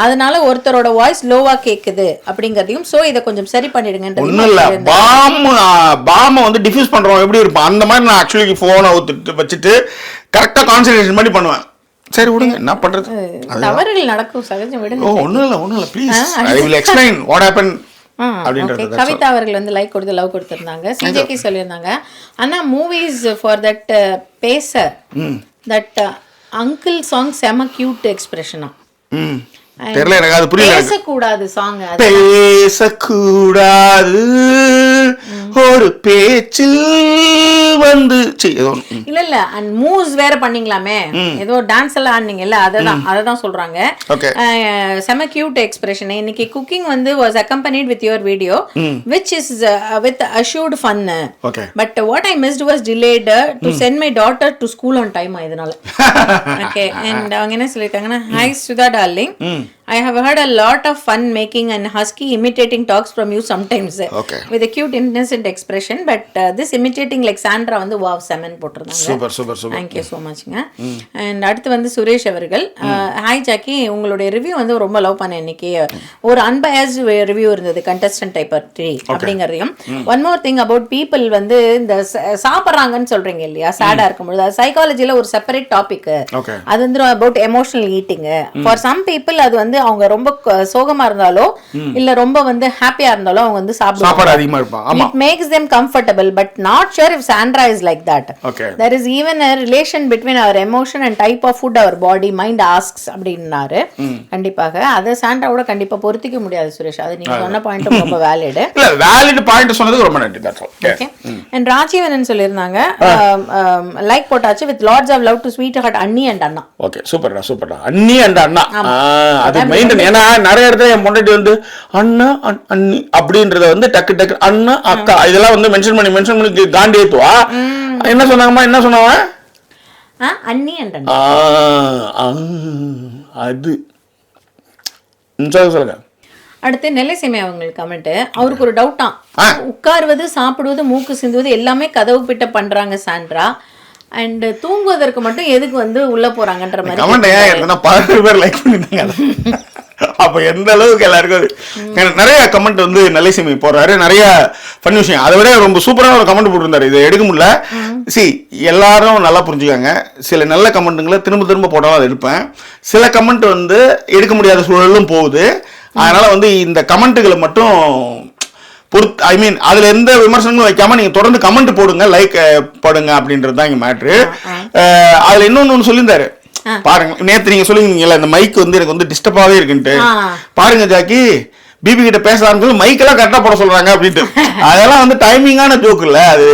அதனால ஒருத்தரோட வாய்ஸ் லோவா கேக்குது அப்படிங்கறதையும் சோ இதை கொஞ்சம் சரி பண்ணிடுங்க. ஒன்றும் இல்லை, பாம் வந்து டிஃப்யூஸ் பண்றோம் எப்படி இருப்போம் அந்த மாதிரி நான் ஆக்சுவலி ஃபோனை வச்சுட்டு கரெக்டாக கான்சன்ட்ரேஷன் பண்ணி பண்ணுவேன். சரி விடுங்க, என்ன பண்றது, தவறுகள் நடக்கும், சகஜம், விடுங்க. ஒன்றும் இல்லை please, I will explain what happen. Kavitha அவர்கள் வந்து லைக் கொடுத்து லவ் கொடுத்திருந்தாங்க. சிஜேகி சொல்லியிருந்தாங்க, ஆனா மூவிஸ் ஃபார் தட் பேச தட் அங்கிள் சாங் செம கியூட் எக்ஸ்பிரஷனா. தெரியல எனக்கு, அது புரியல. பேசக்கூடாது சாங், பேசக்கூடாது ஒரு பேச்சில் வந்து இல்ல அண்ட் மூவ்ஸ் வேற பண்ணீங்களாமே, ஏதோ டான்ஸ் எல்லாம் ஆடுனீங்கல்ல, அததான் சொல்றாங்க. செம கியூட் எக்ஸ்பிரஷன். இன்னைக்கு குக்கிங் வந்து was accompanied with your video which is with assured fun, but what I missed was delayed to send my daughter to school on time. இதனால ஓகே. and அவங்க என்ன சொல்லிருக்காங்கன்னா, hi Sudha darling, I have heard a lot of fun making and husky imitating talks from you sometimes with a cute innocent expression, but this imitating like Sandra வந்து wow semen போட்டுருந்தாங்க. Super super super, thank you so muchங்க. and அடுத்து வந்து சுரேஷ் அவர்கள், hi Jackie, உங்களுடைய review வந்து ரொம்ப love பண்ணேன். இன்னைக்கு ஒரு அன்பயஸ்ட் ரிவ்யூ இருந்தது கண்டஸ்டன்ட் டைப் 3 அப்படிங்கறதையும். One more thing about people வந்து இந்த சாப்பிட்றாங்கன்னு சொல்றீங்க இல்லையா, சேடா இருக்கும்போது, அது சைக்காலஜில ஒரு செப்பரேட் டாபிக். அது வந்து about emotional eating. For some people அது வந்து அவங்க ரொம்ப சோகமா இருந்தாலோ இல்ல ரொம்ப வந்து ஹாப்பியா இருந்தாலோ அவங்க வந்து சாப்பிட அதிகமா இருப்பாங்க. It makes them comfortable, but not sure if Sandra is like that. There is even a relation between our emotion and type of food our body mind asks அப்படினாரு. கண்டிப்பாக அத சாண்ட்ராவோட கண்டிப்பா பொருத்திக்க முடியாது சுரேஷ். அது நீங்க சொன்ன பாயிண்ட் ரொம்ப வேலிட். இல்ல வேலிட் பாயிண்ட் சொன்னதுக்கு ரொம்ப நன்றி. That's all. Okay. And Rajeevan சொல்லிருந்தாங்க, லைக் போட்டாச்சு with lots of love to sweetheart அண்ணி and அண்ணா. ஓகே, சூப்பர்டா சூப்பர்டா, அண்ணி and அண்ணா. அது மெயின்டைன். ஏன்னா நிறைய இடத்துல என் பொண்டாட்டி வந்து அண்ணா அண்ணி அப்படின்றத வந்து டக்கு டக்கு அண்ணா அக்கா இதெல்லாம் வந்து மென்ஷன் பண்ணி காண்டி ஏத்துவா. என்ன சொன்னாங்கம்மா, என்ன சொன்னாங்க, அண்ணி and அண்ணா. அது சொல்லுங்க. அடுத்து நெல்லைசேமி அவங்களுக்கு கமெண்ட், அவருக்கு ஒரு டவுட்டா, உட்காருவது சாப்பிடுவது மூக்கு சிந்துவது எல்லாமே கதவு பிட்ட பண்றாங்க சாண்ட்ரா, அண்ட் தூங்குவதற்கு மட்டும் எதுக்கு வந்து உள்ள போறாங்கன்ற மாதிரி கமெண்ட். ஏன் 10 பேர் லைக் பண்ணிருந்தாங்க, அப்ப எந்த அளவுக்கு எல்லாருக்கும் நிறைய கமெண்ட் வந்து நெல்லைசேமி போடுறாரு, நிறைய ஃபன் விஷயம். அதை விட ரொம்ப சூப்பரான ஒரு கமெண்ட் போட்டிருந்தாரு, இதை எடுக்க முடியல. எல்லாரும் நல்லா புரிஞ்சுக்காங்க, சில நல்ல கமெண்ட்டுங்களை திரும்ப திரும்ப போட்டாலும் அதை எடுப்பேன், சில கமெண்ட் வந்து எடுக்க முடியாத சூழலும் போகுது. அதனால வந்து இந்த கமெண்ட்டுகளை மட்டும் பொறுத்து, ஐ மீன் அதுல எந்த விமர்சனங்களும் வைக்காம நீங்க தொடர்ந்து கமெண்ட் போடுங்க, லைக் போடுங்க அப்படின்றது தான் இங்க மேட்ரு. அதுல இன்னொன்னு சொல்லியிருந்தாரு பாருங்க, நேத்து நீங்க சொல்லிருந்தீங்கல்ல இந்த மைக் வந்து எனக்கு வந்து டிஸ்டர்பாவே இருக்குன்ட்டு. பாருங்க ஜாக்கி, பிபி கிட்ட பேச ஆரம்பிச்சு மைக்கெல்லாம் கரெக்டா போட சொல்றாங்க அப்படின்ட்டு. அதெல்லாம் வந்து டைமிங்கான ஜோக் இல்ல, அது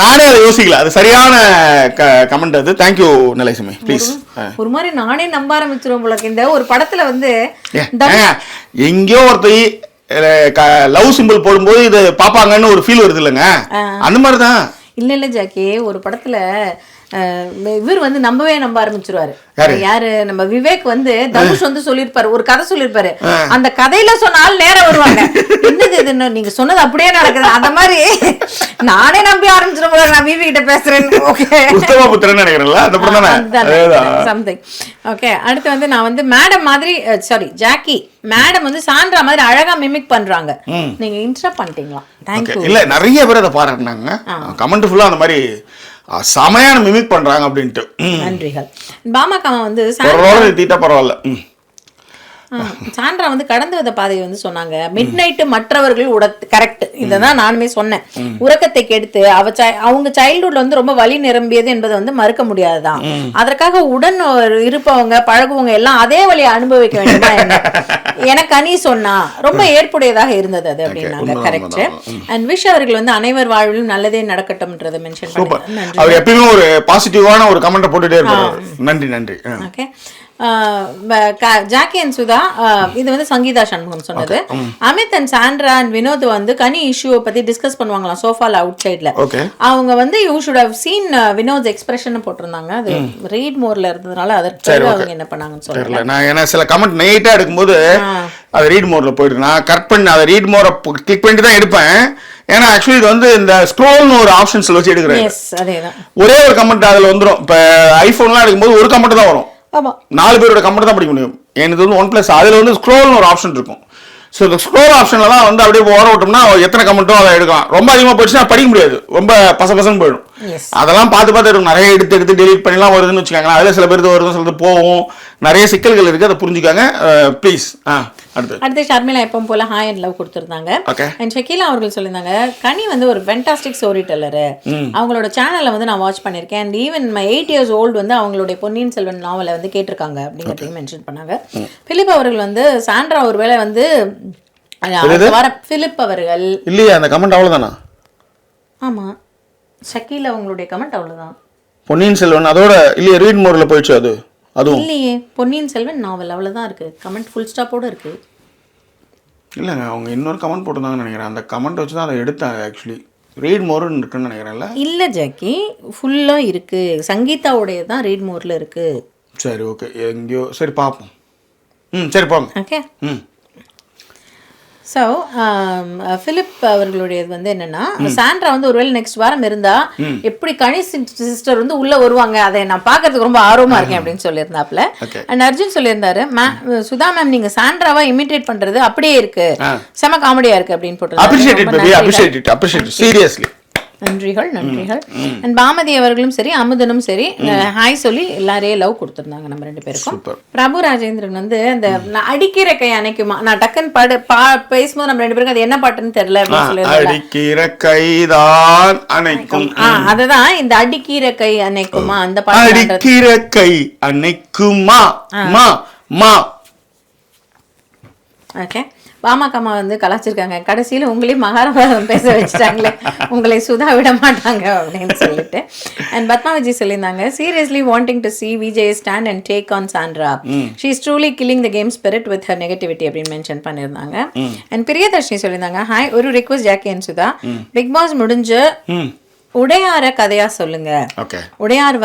நானே அதை யோசிக்கல, அது சரியான கமெண்ட். அது தேங்க்யூ நெல்லைசேமி, ப்ளீஸ். ஒரு மாதிரி நானே நம்ப ஆரம்பிச்சிரும் போல. இந்த ஒரு படத்துல வந்து எங்கேயோ ஒருத்தர் லவ் சிம்பிள் போடும்போது இது பாப்பாங்கன்னு ஒரு ஃபீல் வருது இல்லைங்க, அந்த மாதிரிதான். இல்ல ஜாக்கி, ஒரு படத்துல இவர் வந்து நம்பவே நம்ப ஆரம்பிச்சிருவாரு. யாரு, நம்ம விவேக் வந்து தனுஷ் வந்து சொல்லிருப்பாரு, ஒரு கதை சொல்லிருப்பாரு, அந்த கதையில சொன்னால் நேரம் வருவாங்க, என்னது இது நீங்க சொன்னது அப்படியே நடக்குது, அந்த மாதிரி நானே நம்பி ஆரம்பிச்சிருப்பேன், நான் விவேக் கிட்ட பேசுறேன். சம்திங். ஓகே, அடுத்து வந்து நான் வந்து மேடம் மாதிரி, சாரி ஜாக்கி மேடம் வந்து சாண்ட்ரா மாதிரி அழகா மிமிக் பண்றாங்க, நீங்க இன்ஸ்டா பண்ணிட்டீங்களா? தேங்க்யூ. இல்ல நிறைய பேர் அதை பாராட்டினாங்க, கமெண்ட் ஃபுல்லா அந்த மாதிரி சமையான மிமிக் பண்றாங்க அப்படின்ட்டு. நன்றிகள். பாமக வந்து பரவாயில்ல, சாண்ட்ரா வந்து கடந்து வந்த பாதையை வந்து சொன்னாங்க. மிட் நைட்டு மற்றவர்கள் கரெக்ட், இததான் நானுமே சொன்னேன். உறக்கத்தை கெடுத்து அவங்க சைல்ட்ஹுட்ல வந்து ரொம்ப வலி நிரம்பியது என்பதை வந்து மறுக்க முடியாதுதான். அதற்காக உடன் இருப்பவங்க பழகுவங்க எல்லாம் அதே வழியை அனுபவிக்க வேண்டியதா என்ன? எனக்கு அனி சொன்னா ரொம்ப ஏற்புடையதாக இருந்தது அது அப்படின்னாங்க. கரெக்ட். அண்ட் விஷ் அவர்கள் வந்து அனைவர் வாழ்விலும் நல்லதே நடக்கட்டும்ன்றதை மென்ஷன் பண்ணாங்க. அவர் எப்பயுமே ஒரு பாசிட்டிவான ஒரு கமெண்ட் போட்டுட்டே இருப்பாரு. நன்றி நன்றி. ஓகே, ஜாக்கி அண்ட் சுதா, இது வந்து சங்கீதா சண்முகம் சொன்னது. Amit and Sandra and Vinoth வந்து கனி இஷ்யூவை பத்தி டிஸ்கஸ் பண்ணுவாங்களாம் சோஃபால அவுட் சைட்ல. அவங்க வந்து you should have seen Vinoth expression போட்டிருந்தாங்க. அது ரீட் மோர்ல இருந்ததுனால அதற்கு அவங்க என்ன பண்ணாங்கன்னு சொல்லல. நான் ஏன்னா சில கமெண்ட் நைட்டா எடுக்கும்போது அது ரீட் மோர்ல போயிட்டு நான் கரெக்ட் பண்ணி அதை ரீட் மோரை கிளிக் பண்ணி தான் எடுப்பேன். ஏன்னா ஆக்சுவலி இது வந்து இந்த ஸ்க்ரோல்னு ஒரு ஆப்ஷன்ஸ்ல வச்சு எடுக்கிறேன். ஒரே ஒரு கமெண்ட் அதுல வந்துடும். இப்ப ஐபோன்லாம் எடுக்கும்போது ஒரு கமெண்ட் தான் வரும், 4 பேரோட கமெண்ட் தான் படிக்க முடியும். எனக்கு வந்து OnePlus அதுல வந்து ஸ்க்ரோல்னு ஒரு ஆப்ஷன் இருக்கும். ஸோ இந்த ஸ்க்ரோல் ஆப்ஷன்ல தான் வந்து அப்படியே ஓர விட்டோம்னா எத்தனை கமெண்ட்டோ அதை எடுக்கலாம். ரொம்ப அதிகமாக போயிடுச்சுன்னா படிக்க முடியாது, ரொம்ப பசன்னு போயிடும். அதெல்லாம் பார்த்து நிறைய எடுத்து டெலிட் பண்ணிலாம் வருதுன்னு வச்சுக்காங்க. அதில் சில பேருக்கு வருதுன்னு சொல்லிட்டு போகும், நிறைய சிக்கல்கள் இருக்கு, அதை புரிஞ்சுக்காங்க ப்ளீஸ். அடுத்து ஷர்மிளா எப்பவும் போல ஹாய் அண்ட் லவ் கொடுத்துருந்தாங்க. அண்ட் ஷக்கீலா அவர்கள் சொல்லியிருந்தாங்க கனி வந்து ஒரு ஃபென்டாஸ்டிக் ஸ்டோரி டெல்லரு, அவங்களோட சேனலை வந்து நான் வாட்ச் பண்ணியிருக்கேன். And even my 8 years old வந்து அவங்களுடைய பொன்னியின் செல்வன் நாவலை வந்து கேட்டிருக்காங்க அப்படிங்கிறதையும் மென்ஷன் பண்ணாங்க. பிலிப் அவர்கள் வந்து சாண்ட்ரா ஒருவேளை வந்து பிலிப் அவர்கள் இல்லையா அந்த கமெண்ட் அவ்வளோதானா? ஆமா, ஷக்கீலா அவங்களுடைய கமெண்ட் அவ்வளோதான். பொன்னியின் செல்வன் அதோட இல்லையே ரீட் மோர்ல போயிடுச்சு. அதுவும் இல்லையே, பொன்னியின் செல்வன் நாவல் அவ்வளோதான் இருக்கு, கமெண்ட் ஃபுல் ஸ்டாப்போட இருக்கு. இல்லைங்க, அவங்க இன்னொரு கமெண்ட் போட்டிருந்தாங்கன்னு நினைக்கிறேன். அந்த கமெண்ட் வச்சு தான் அதை எடுத்தாங்க. ஆக்சுவலி ரீட் மோர்னு இருக்குன்னு நினைக்கிறேன்ல. இல்லை ஜாக்கி, ஃபுல்லாக இருக்கு, சங்கீதாவுடைய தான் ரீட் மோரில் இருக்கு. சரி ஓகே, எங்கேயோ சரி பார்ப்போம். சரி போங்க. ஓகே. ஸோ பிலிப் அவர்களுடைய வந்து என்னன்னா சாண்ட்ரா வந்து ஒருவேளை நெக்ஸ்ட் வாரம் இருந்தா எப்படி கனி சிஸ்டர் வந்து உள்ள வருவாங்க, அதை நான் பாக்குறதுக்கு ரொம்ப ஆர்வமா இருக்கேன் அப்படின்னு சொல்லியிருந்தாப்ல. அண்ட் அர்ஜுன் சொல்லியிருந்தாரு சுதா மேம் நீங்க சாண்ட்ராவா இமிட்டேட் பண்றது அப்படியே இருக்கு, செம காமெடியா இருக்கு அப்படின்னு போட்டு நன்றிகள். அண்ட் பாமதி அவர்களும் சரி அமுதனும் சரி ஹாய் சொல்லி எல்லாரையும் லவ் கொடுத்துருந்தாங்க நம்ம 2 பேருக்கும். பிரபு ராஜேந்திரன் வந்து அந்த அடிக்கிற கை அணைக்குமா, நான் டக்குன்னு பேசும்போது நம்ம 2 பேருக்கும் அது என்ன பாட்டுன்னு தெரியல அப்படின்னு சொல்லி அடிக்கிற கைதான் அணைக்கும். அததான் இந்த அடிக்கிற கை அணைக்குமா அந்த பாட்டு. அடிக்கிற கை அணைக்குமா. ஓகே, பாமகமா வந்து கலாச்சிருக்காங்க, கடைசியில் உங்களையும் மகாபாரதம் பேச வச்சுட்டாங்களே, உங்களை சுதா விட மாட்டாங்க அப்படின்னு சொல்லிட்டு. அண்ட் பத்மா விஜய் சொல்லியிருந்தாங்க seriously wanting to see Vijay stand and take on Sandra, she is truly killing the game spirit with her negativity அப்படின்னு மென்ஷன் பண்ணியிருந்தாங்க. அண்ட் பிரியதர்ஷினி சொல்லியிருந்தாங்க ஹாய், ஒரு request Jacky and Sudha, Bigg Boss முடிஞ்சு உடையார கதையா சொல்லுங்க. உடையார்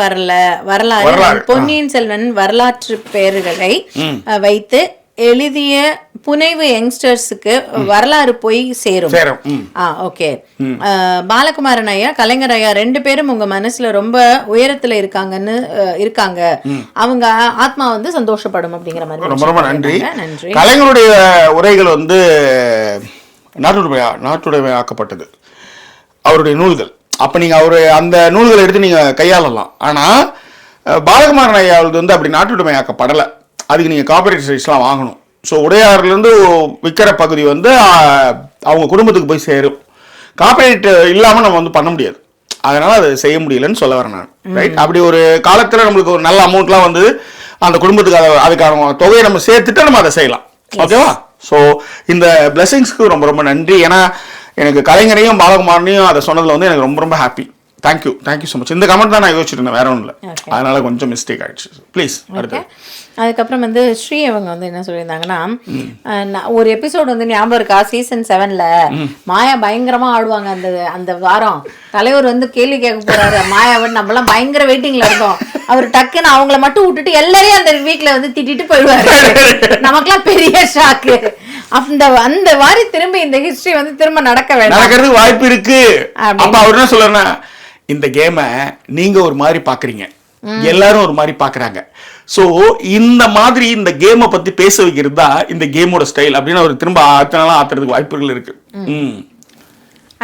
வரலாறு பொன்னியின் செல்வன் வரலாற்று பெயர்களை வைத்து எழுதிய புனைவு யங்ஸ்டர்ஸுக்கு வரலாறு போய் சேரும். ஓகே, பாலகுமாரன் ஐயா கலைஞர் ஐயா 2 பேரும் உங்க மனசுல ரொம்ப உயரத்துல இருக்காங்க, அவங்க ஆத்மா வந்து சந்தோஷப்படும் அப்படிங்கிற மாதிரி. ரொம்ப ரொம்ப நன்றி. கலைஞருடைய உரைகள் வந்து நாட்டுடைமையாக்கப்பட்டது அவருடைய நூல்கள். அப்ப நீங்க அந்த நூல்களை எடுத்து நீங்க கையாளலாம். ஆனா பாலகுமாரன் ஐயாவுக்கு வந்து அப்படி நாட்டுடைமையாக்கப்படலை. அதுக்கு நீங்கள் கார்பரேட் ரைட்ஸ்லாம் வாங்கணும். ஸோ உடையார்லேருந்து விற்கிற பகுதி வந்து அவங்க குடும்பத்துக்கு போய் சேரும். கார்பரேட் இல்லாமல் நம்ம வந்து பண்ண முடியாது, அதனால் அது செய்ய முடியலன்னு சொல்ல வரேன் நான். ரைட், அப்படி ஒரு காலத்தில் நம்மளுக்கு ஒரு நல்ல அமௌண்ட்லாம் வந்து அந்த குடும்பத்துக்கு அதுக்கான தொகையை நம்ம சேர்த்துட்டு நம்ம அதை செய்யலாம். ஓகேவா? ஸோ இந்த பிளெஸிங்ஸ்க்கு ரொம்ப ரொம்ப நன்றி. ஏன்னா எனக்கு கலைஞரையும் பாலகுமாரனையும் அதை சொன்னதில் வந்து எனக்கு ரொம்ப ரொம்ப ஹாப்பி. Thank you so much. இந்த கமெண்ட் தான் நான் யோசிச்சுட்டு இருந்தேன், வேற ஒன்றும் இல்லை, அதனால கொஞ்சம் மிஸ்டேக் ஆயிடுச்சு. ப்ளீஸ். அதுக்கப்புறம் வந்து ஸ்ரீ அவங்க வந்து என்ன சொல்லியிருந்தாங்கன்னா ஒரு எபிசோடு வந்து ஞாபகம் இருக்கா, சீசன் 7ல மாயா பயங்கரமா ஆடுவாங்க. அந்த வாரம் தலைவர் வந்து கேள்வி கேட்க போறாரு மாயாவன், நம்மளாம் பயங்கர வெயிட்டிங்ல இருந்தோம். அவர் டக்குன்னு அவங்கள மட்டும் விட்டுட்டு எல்லாரையும் அந்த வீக்ல வந்து திட்டிட்டு போயிடுவாரு. நமக்குலாம் பெரிய ஷாக்கு. அந்த மாதிரி திரும்ப இந்த ஹிஸ்டரி வந்து திரும்ப நடக்கிறதுக்கு வாய்ப்பு இருக்கு. அப்ப அவர் என்ன சொல்றேன்னா, இந்த கேமை நீங்க ஒரு மாதிரி பாக்குறீங்க, எல்லாரும் ஒரு மாதிரி பாக்குறாங்க. சோ இந்த மாதிரி இந்த கேமை பத்தி பேச வைக்கிறது தான் இந்த கேமோட ஸ்டைல் அப்படின்னு அவர் திரும்ப ஆத்துறதுக்கு வாய்ப்புகள் இருக்கு.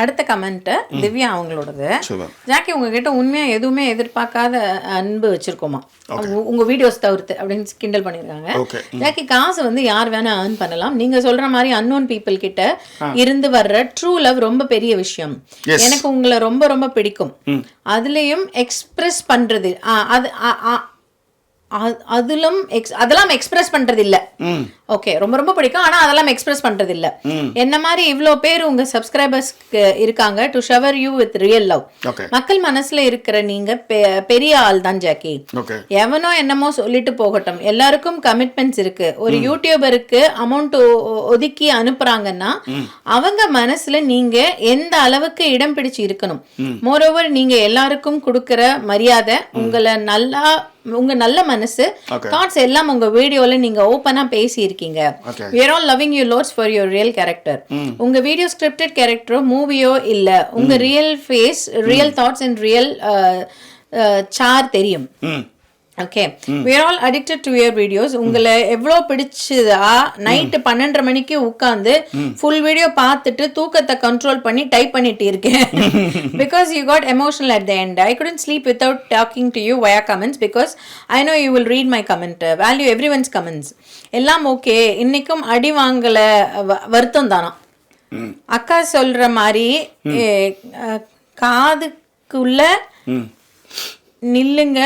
அடுத்த கமெண்ட் திவ்யா அவங்களோடது. ஜாக்கி உங்ககிட்ட உண்மையா எதுவுமே எதிர்பார்க்காத அன்பு வச்சிருக்கோமா உங்க வீடியோஸ் தவிர்த்து அப்படின்னு கிண்டல் பண்ணிருக்காங்க. ஜாக்கி காசு வந்து யார் வேணா ஏர்ன் பண்ணலாம், நீங்க சொல்ற மாதிரி அன்னோன் பீப்புள் கிட்ட இருந்து வர்ற ட்ரூ லவ் ரொம்ப பெரிய விஷயம். எனக்கு உங்களை ரொம்ப ரொம்ப பிடிக்கும். அதுலயும் எக்ஸ்பிரஸ் பண்றது அதெல்லாம் எக்ஸ்பிரஸ் பண்றது இல்ல. ஓகே, ரொம்ப ரொம்ப பிடிக்கும். ஆனா அதெல்லாம் எக்ஸ்பிரஸ் பண்றது இல்ல. என்ன மாதிரி இவ்ளோ பேர் உங்க சப்ஸ்கிரைபர்ஸ் இருக்காங்க to shower you with real love. மக்கள் மனசுல இருக்கிற நீங்க பெரிய ஆள் தான் ஜாக்கி. எவனோ என்னமோ சொல்லிட்டு போகட்டும், எல்லாருக்கும் கமிட்மெண்ட்ஸ் இருக்கு. ஒரு யூடியூபருக்கு அமௌண்ட் ஒதுக்கி அனுப்புறாங்கன்னா அவங்க மனசுல நீங்க எந்த அளவுக்கு இடம் பிடிச்சு இருக்கணும். மோரோவர் நீங்க எல்லாருக்கும் கொடுக்கிற மரியாதை, உங்க நல்ல மனசு, தாட்ஸ் எல்லாம் உங்க வீடியோல நீங்க ஓபனா பேசி இருக்கீங்க. we are all loving you loads for your real character. உங்க வீடியோ ஸ்கிரிப்டட் கேரக்டரோ மூவியோ இல்ல, உங்க real face, real thoughts and real சார் தெரியும். Okay, we are all addicted to your videos. உங்களை எவ்வளோ பிடிச்சதா நைட்டு 12:30 மணிக்கு உட்காந்து ஃபுல் வீடியோ பார்த்துட்டு தூக்கத்தை கண்ட்ரோல் பண்ணி டைப் பண்ணிட்டு இருக்கேன். because you got emotional at the end. I couldn't sleep without talking to you via comments because I know you will read my comment. Value everyone's comments. எல்லாம் okay. இன்னைக்கும் அடி வாங்கல, வருத்தம் தானா. அக்கா சொல்ற மாதிரி காதுக்குள்ள நில்லுங்க,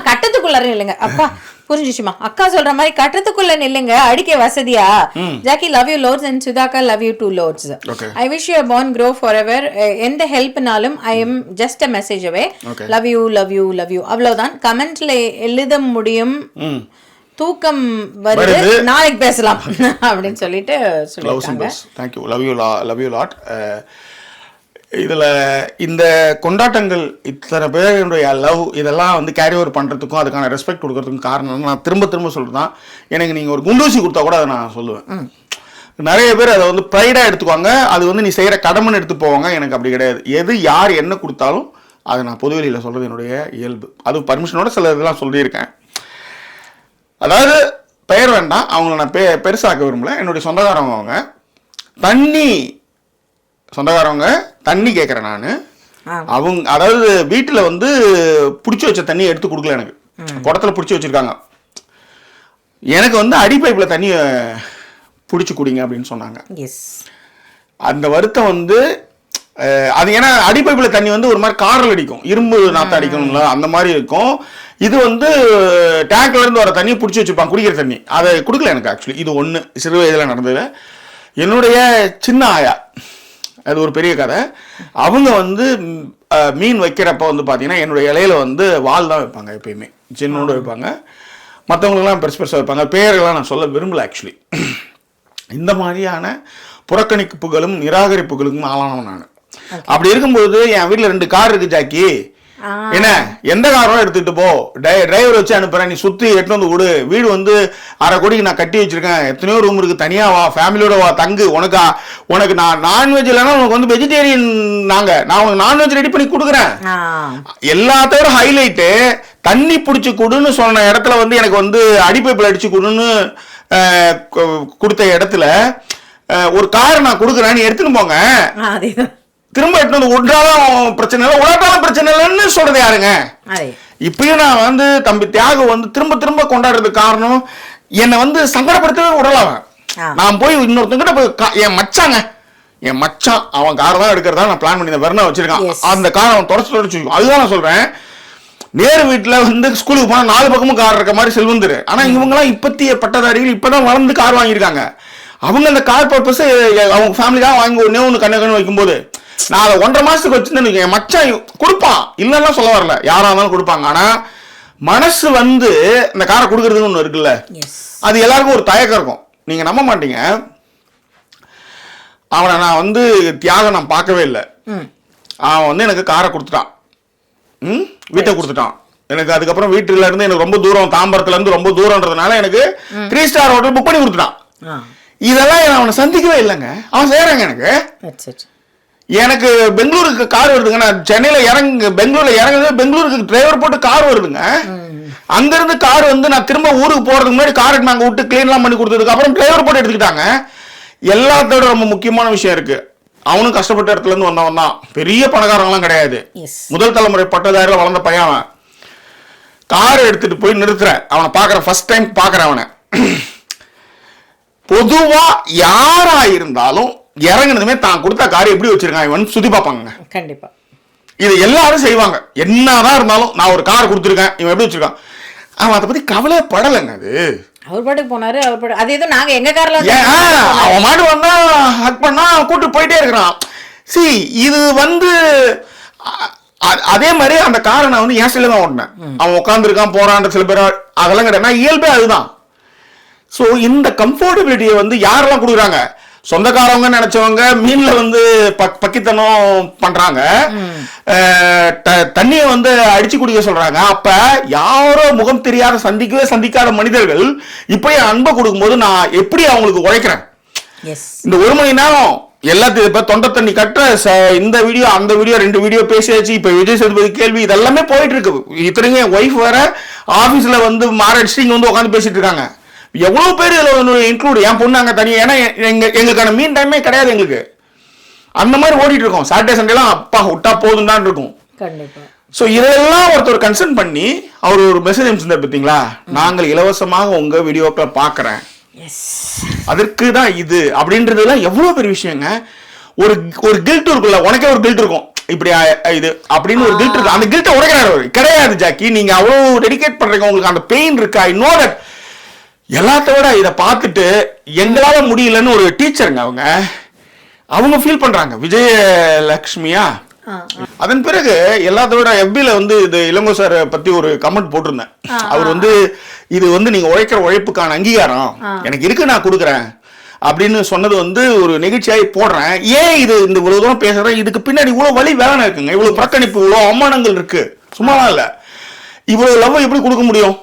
கட்டத்துக்குள்ள நில்லுங்க. அப்பா புரிஞ்சிச்சுமா? அக்கா சொல்ற மாதிரி கட்டத்துக்குள்ள நில்லுங்க, அடிக்க வசதியா. Jackie love you lots and Sudhaka love you too lots. I wish you born grow forever. எந்த ஹெல்ப்னாலும் I am just a message away. Love you love you love you. அவ்வளவுதான் கமெண்ட்ல எழுத முடியும். தூக்கம் வருது, நாளைக்கு பேசலாம் அப்படின்னு சொல்லிட்டு சொல்லிருக்காங்க. Thank you. Love you lot. இதில் இந்த கொண்டாட்டங்கள், இத்தனை பேருடைய லவ், இதெல்லாம் வந்து கேரி ஓவர் பண்ணுறதுக்கும் அதுக்கான ரெஸ்பெக்ட் கொடுக்கறதுக்கும் காரணம் நான் திரும்ப சொல்கிறது தான். எனக்கு நீங்கள் ஒரு குண்டூசி கொடுத்தா கூட அதை நான் சொல்லுவேன். நிறைய பேர் அதை வந்து ப்ரைடாக எடுத்துக்குவாங்க, அது வந்து நீ செய்கிற கடமைன்னு எடுத்து போவாங்க. எனக்கு அப்படி கிடையாது. எது யார் என்ன கொடுத்தாலும் அதை நான் பொதுவெளியில் சொல்கிறது என்னுடைய இயல்பு. அது பர்மிஷனோட சில இதெல்லாம் சொல்லியிருக்கேன். அதாவது பெயர் வேண்டாம், அவங்கள நான் பெருசாக்க விரும்பல. என்னுடைய சொந்தக்காரவங்க, அவங்க சொந்தக்காரவங்க தண்ணி கேட்குறேன் நான். அவங்க அதாவது வீட்டில் வந்து பிடிச்சி வச்ச தண்ணி எடுத்து கொடுக்கல, எனக்கு குடத்தில் பிடிச்சி வச்சுருக்காங்க. எனக்கு வந்து அடி பைப்பில் தண்ணியை பிடிச்சி குடிங்க அப்படின்னு சொன்னாங்க. அந்த வருத்தம் வந்து அது ஏன்னா அடி பைப்பில் தண்ணி வந்து ஒரு மாதிரி காரில் அடிக்கும், இரும்பு நாற்று அடிக்கணும்ல, அந்த மாதிரி இருக்கும். இது வந்து டேங்க்லேருந்து வர தண்ணியை பிடிச்சி வச்சுருப்பாங்க, குடிக்கிற தண்ணி. அதை கொடுக்கல எனக்கு. ஆக்சுவலி இது ஒன்று சிறு வயதில் நடந்தது. என்னுடைய சின்ன ஆயா, அது ஒரு பெரிய கதை. அவங்க வந்து மீன் வைக்கிறப்ப வந்து பார்த்தீங்கன்னா என்னுடைய இலையில வந்து வால் தான் வைப்பாங்க, எப்பயுமே சின்னோடு வைப்பாங்க. மற்றவங்களுக்குலாம் பெருசாக வைப்பாங்க. பேரெல்லாம் நான் சொல்ல விரும்பல. ஆக்சுவலி இந்த மாதிரியான புறக்கணிப்புகளும் நிராகரிப்புகளுக்கும் ஆளானவன் நான். அப்படி இருக்கும்போது என் வீட்டில் 2 கார் இருக்கு ஜாக்கி. என்ன எந்த காரம் எடுத்துட்டு போ, டிரைவர் வச்சு அனுப்புறேன், நீ சுத்தி எட்டு வந்து விடு. வீடு வந்து 1/2 கோடிக்கு நான் கட்டி வச்சிருக்கேன், எத்தனையோ ரூம் இருக்கு, தனியா வா, ஃபேமிலியோட வா, தங்கு. உனக்கு நான் நான்வெஜ் இல்லைன்னா உனக்கு வந்து வெஜிடேரியன், நான் உனக்கு நான்வெஜ் ரெடி பண்ணி கொடுக்குறேன். எல்லாத்தோட ஹைலைட்டு தண்ணி பிடிச்சி கொடுன்னு சொன்ன இடத்துல வந்து எனக்கு வந்து அடிப்பைப்பில் அடிச்சு கொடுன்னு கொடுத்த இடத்துல ஒரு காரை நான் கொடுக்குறேன், எடுத்துன்னு போங்க. திரும்ப எட்டு ஒன்றாலும் பிரச்சனை இல்லை, உலகத்தாலும் பிரச்சனை இல்லைன்னு சொல்றது யாருங்க? இப்பயும் நான் வந்து தம்பி தியாகம் வந்து திரும்ப கொண்டாடுறதுக்கு காரணம் என்னை வந்து சங்கடப்படுத்தவே விடலாம். நான் போய் இன்னொருத்தங்கிட்ட போய் என் மச்சான் அவன் காரை தான் எடுக்கிறதா நான் பிளான் பண்ணி வெறும் வச்சிருக்கான். அந்த காரை அவன் தொடச்சு அதுதான் நான் சொல்றேன். நேரு வீட்டுல வந்து ஸ்கூலுக்கு போனா 4 பக்கமும் கார் இருக்க மாதிரி செல்வந்துரு. ஆனா இவங்கெல்லாம் இப்பத்திய பட்டதாரிகள் இப்பதான் வளர்ந்து கார் வாங்கியிருக்காங்க. அவங்க அந்த கார் பர்பஸ் அவங்க ஃபேமிலிக்காக வாங்கி ஒன்று கண்ணு வைக்கும்போது நான் அதை 1.5 மாசத்துக்கு வச்சிருந்தேன். என் மச்சான் கொடுப்பான், இல்லைன்னா சொல்ல வரல, யாரா இருந்தாலும் கொடுப்பாங்க. ஆனா மனசு வந்து இந்த காரை கொடுக்கறதுன்னு ஒண்ணு இருக்குல்ல, அது எல்லாருக்கும் ஒரு தயக்கம் இருக்கும். நீங்க நம்ப மாட்டீங்க, அவனை நான் வந்து தியாகம் நான் பார்க்கவே இல்லை. அவன் வந்து எனக்கு காரை கொடுத்துட்டான், வீட்டை கொடுத்துட்டான். எனக்கு அதுக்கப்புறம் வீட்டுல இருந்து எனக்கு ரொம்ப தூரம், தாம்பரத்துல இருந்து ரொம்ப தூரம்ன்றதுனால எனக்கு 3 ஸ்டார் ஹோட்டல் புக் பண்ணி கொடுத்துட்டான். இதெல்லாம் அவனை சந்திக்கவே இல்லைங்க, அவன் செய்யறாங்க. எனக்கு பெங்களூருக்கு கார் வருதுங்க, நான் சென்னையில பெங்களூர்ல இறங்குது, பெங்களூருக்கு டிரைவர் போட்டு கார் வருதுங்க. அங்க இருந்து கார் வந்து நான் திரும்ப ஊருக்கு போறதுக்கு முன்னாடி காரை நாங்க விட்டு கிளீன்லாம் பண்ணி கொடுத்ததுக்கு அப்புறம் டிரைவர் போட்டு எடுத்துக்கிட்டாங்க. எல்லாத்தோட ரொம்ப முக்கியமான விஷயம் இருக்கு, அவனும் கஷ்டப்பட்ட இடத்துல இருந்து வந்தவன் தான், பெரிய பணக்காரங்களாம் கிடையாது. முதல் தலைமுறை பட்டதாரில வளர்ந்த பையன் அவன். கார் எடுத்துட்டு போய் நிறுத்துறேன், அவனை பாக்குறேன், ஃபர்ஸ்ட் டைம் பாக்குறேன் அவனை. பொதுவா யாரா இருந்தாலும் இறங்கினதுமே தான் கொடுத்த காரை எப்படி வச்சிருக்கான் இவன் சுத்தி பார்ப்பாங்க. கண்டிப்பா இது எல்லாரும் செய்வாங்க. என்னதான் இருந்தாலும் நான் ஒரு கார் கொடுத்துருக்கேன், இவன் எப்படி வச்சிருக்கான், அவன் அதை பத்தி கவலைப்படலைங்க. அது அவர் பாட்டுக்கு போனாரு. அவர் பாட்டு அது ஏதோ நாங்க எங்க கார்ல அவன் மாட்டு வந்தா ஹக் பண்ணா கூட்டு போயிட்டே இருக்கிறான். சி இது வந்து அதே மாதிரி அந்த காரை நான் வந்து என் சைடுல தான் ஓட்டினேன். அவன் உட்காந்துருக்கான் போறான்ற சில பேர் அதெல்லாம் கிடையாது. இயல்பே அதுதான். ஸோ இந்த கம்ஃபர்டபிலிட்டியை வந்து யாரெல்லாம் கொடுக்குறாங்க? சொந்தக்காரவங்க நினைச்சவங்க மீன்ல வந்து பக்கித்தனம் பண்றாங்க, தண்ணியை வந்து அடிச்சு குடிக்க சொல்றாங்க. அப்ப யாரோ முகம் தெரியாத சந்திக்காத மனிதர்கள் இப்ப என் அன்பை கொடுக்கும்போது நான் எப்படி அவங்களுக்கு உழைக்கிறேன்? இந்த 1 மணி நேரம் எல்லாத்தையும் இப்ப தொண்டை தண்ணி கட்டுற இந்த வீடியோ அந்த வீடியோ 2 வீடியோ பேசியாச்சு. இப்ப விஜய் சேதுபதி கேள்வி இதெல்லாமே போயிட்டு இருக்கு. இத்தனைக்கும் என் ஒய்ஃப் வேற ஆபீஸ்ல வந்து மாரடிச்சு இங்க வந்து உட்காந்து பேசிட்டு இருக்காங்க. எவ்வளவு பேர் இதுல இன்க்ளூட் என் பொண்ணாங்க தனியா. ஏன்னா எங்களுக்கான மீன் டைமே கிடையாது எங்களுக்கு. அந்த மாதிரி ஓடிட்டு இருக்கோம். சாட்டர்டே சண்டேலாம் அப்பா விட்டா போதும் தான் இருக்கும். ஸோ இதெல்லாம் ஒருத்தர் கன்சர்ன் பண்ணி அவர் ஒரு மெசேஜ் அனுப்பிச்சிருந்தார் பார்த்தீங்களா, நாங்கள் இலவசமாக உங்க வீடியோக்களை பார்க்குறேன், அதற்கு தான் இது அப்படின்றதுலாம் எவ்வளவு பெரிய விஷயங்க. ஒரு கில்ட் இருக்குல்ல, உனக்கே ஒரு கில்ட் இருக்கும் இப்படி இது அப்படின்னு ஒரு கில்ட் இருக்கு. அந்த கில்ட்டை உடைக்கிறாரு கிடையாது ஜாக்கி. நீங்க அவ்வளவு டெடிகேட் பண்றீங்க, உங்களுக்கு அந்த பெயின் இருக்கு. I know that. எல்லாத்த விட இதை பார்த்துட்டு எங்களால முடியலன்னு ஒரு டீச்சருங்க அவங்க ஃபீல் பண்றாங்க. விஜயலட்சுமியா. அதன் பிறகு எல்லாத்த விட எஃபில வந்து இது இளங்கோ சார் பத்தி ஒரு கமெண்ட் போட்டிருந்தேன். அவர் வந்து இது வந்து நீங்க உழைக்கிற உழைப்புக்கான அங்கீகாரம் எனக்கு இருக்கு, நான் கொடுக்குறேன் அப்படின்னு சொன்னது வந்து ஒரு நிகழ்ச்சியாகி போடுறேன். ஏன் இது இந்த இவ்வளவு தூரம் பேசுறேன்? இதுக்கு பின்னாடி இவ்வளவு வழி வேலை இருக்குங்க, இவ்வளவு புறக்கணிப்பு, இவ்வளவு அவமானங்கள் இருக்கு. சும்மாதான் இல்ல, இவ்வளவு லவ் எப்படி கொடுக்க முடியும்?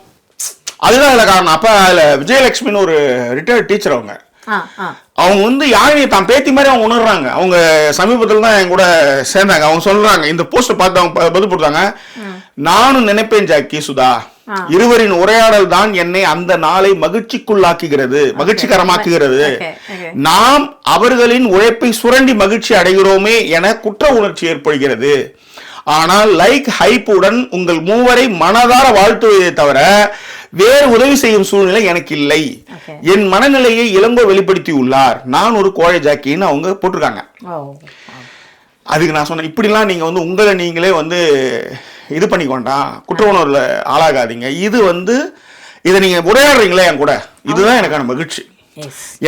அதுதான் இல்ல காரணம். அப்ப அதுல விஜயலட்சுமின்னு ஒரு ரிட்டையர்ட் டீச்சர் அவங்க வந்து யாரையும் தான் பேத்தி மாதிரி அவங்க உணர்றாங்க. அவங்க சமீபத்தில் தான் என் கூட சேர்ந்தாங்க. அவங்க சொல்றாங்க, இந்த போஸ்ட் பார்த்து அவங்க பதில் போட்டாங்க, நானும் நினைப்பேன் ஜாக்கி சுதா, இருவரின் உரையாடல் தான் என்னை அந்த நாளை மகிழ்ச்சிக்குள்ளாக்குகிறது, மகிழ்ச்சிகரமாக்குகிறது. நாம் அவர்களின் உழைப்பை சுரண்டி மகிழ்ச்சி அடைகிறோமே என குற்ற உணர்ச்சி ஏற்படுகிறது. ஆனால் லைக் ஹைப்புடன் உங்கள் மூவரை மனதார வாழ்த்துவதை தவிர வேறு உதவி செய்யும் சூழ்நிலை எனக்கு இல்லை. என் மனநிலையை இளங்கோ வெளிப்படுத்தி உள்ளார். நான் ஒரு கோழை ஜாக்கின்னு அவங்க போட்டிருக்காங்க. அதுக்கு நான் சொன்னேன், இப்படிலாம் நீங்க வந்து உங்களை நீங்களே வந்து இது பண்ணிக்கொண்டாம், குற்ற உணர்வுல ஆளாகாதீங்க. இது வந்து இதை நீங்க உரையாடுறீங்களே என் கூட, இதுதான் எனக்கான மகிழ்ச்சி.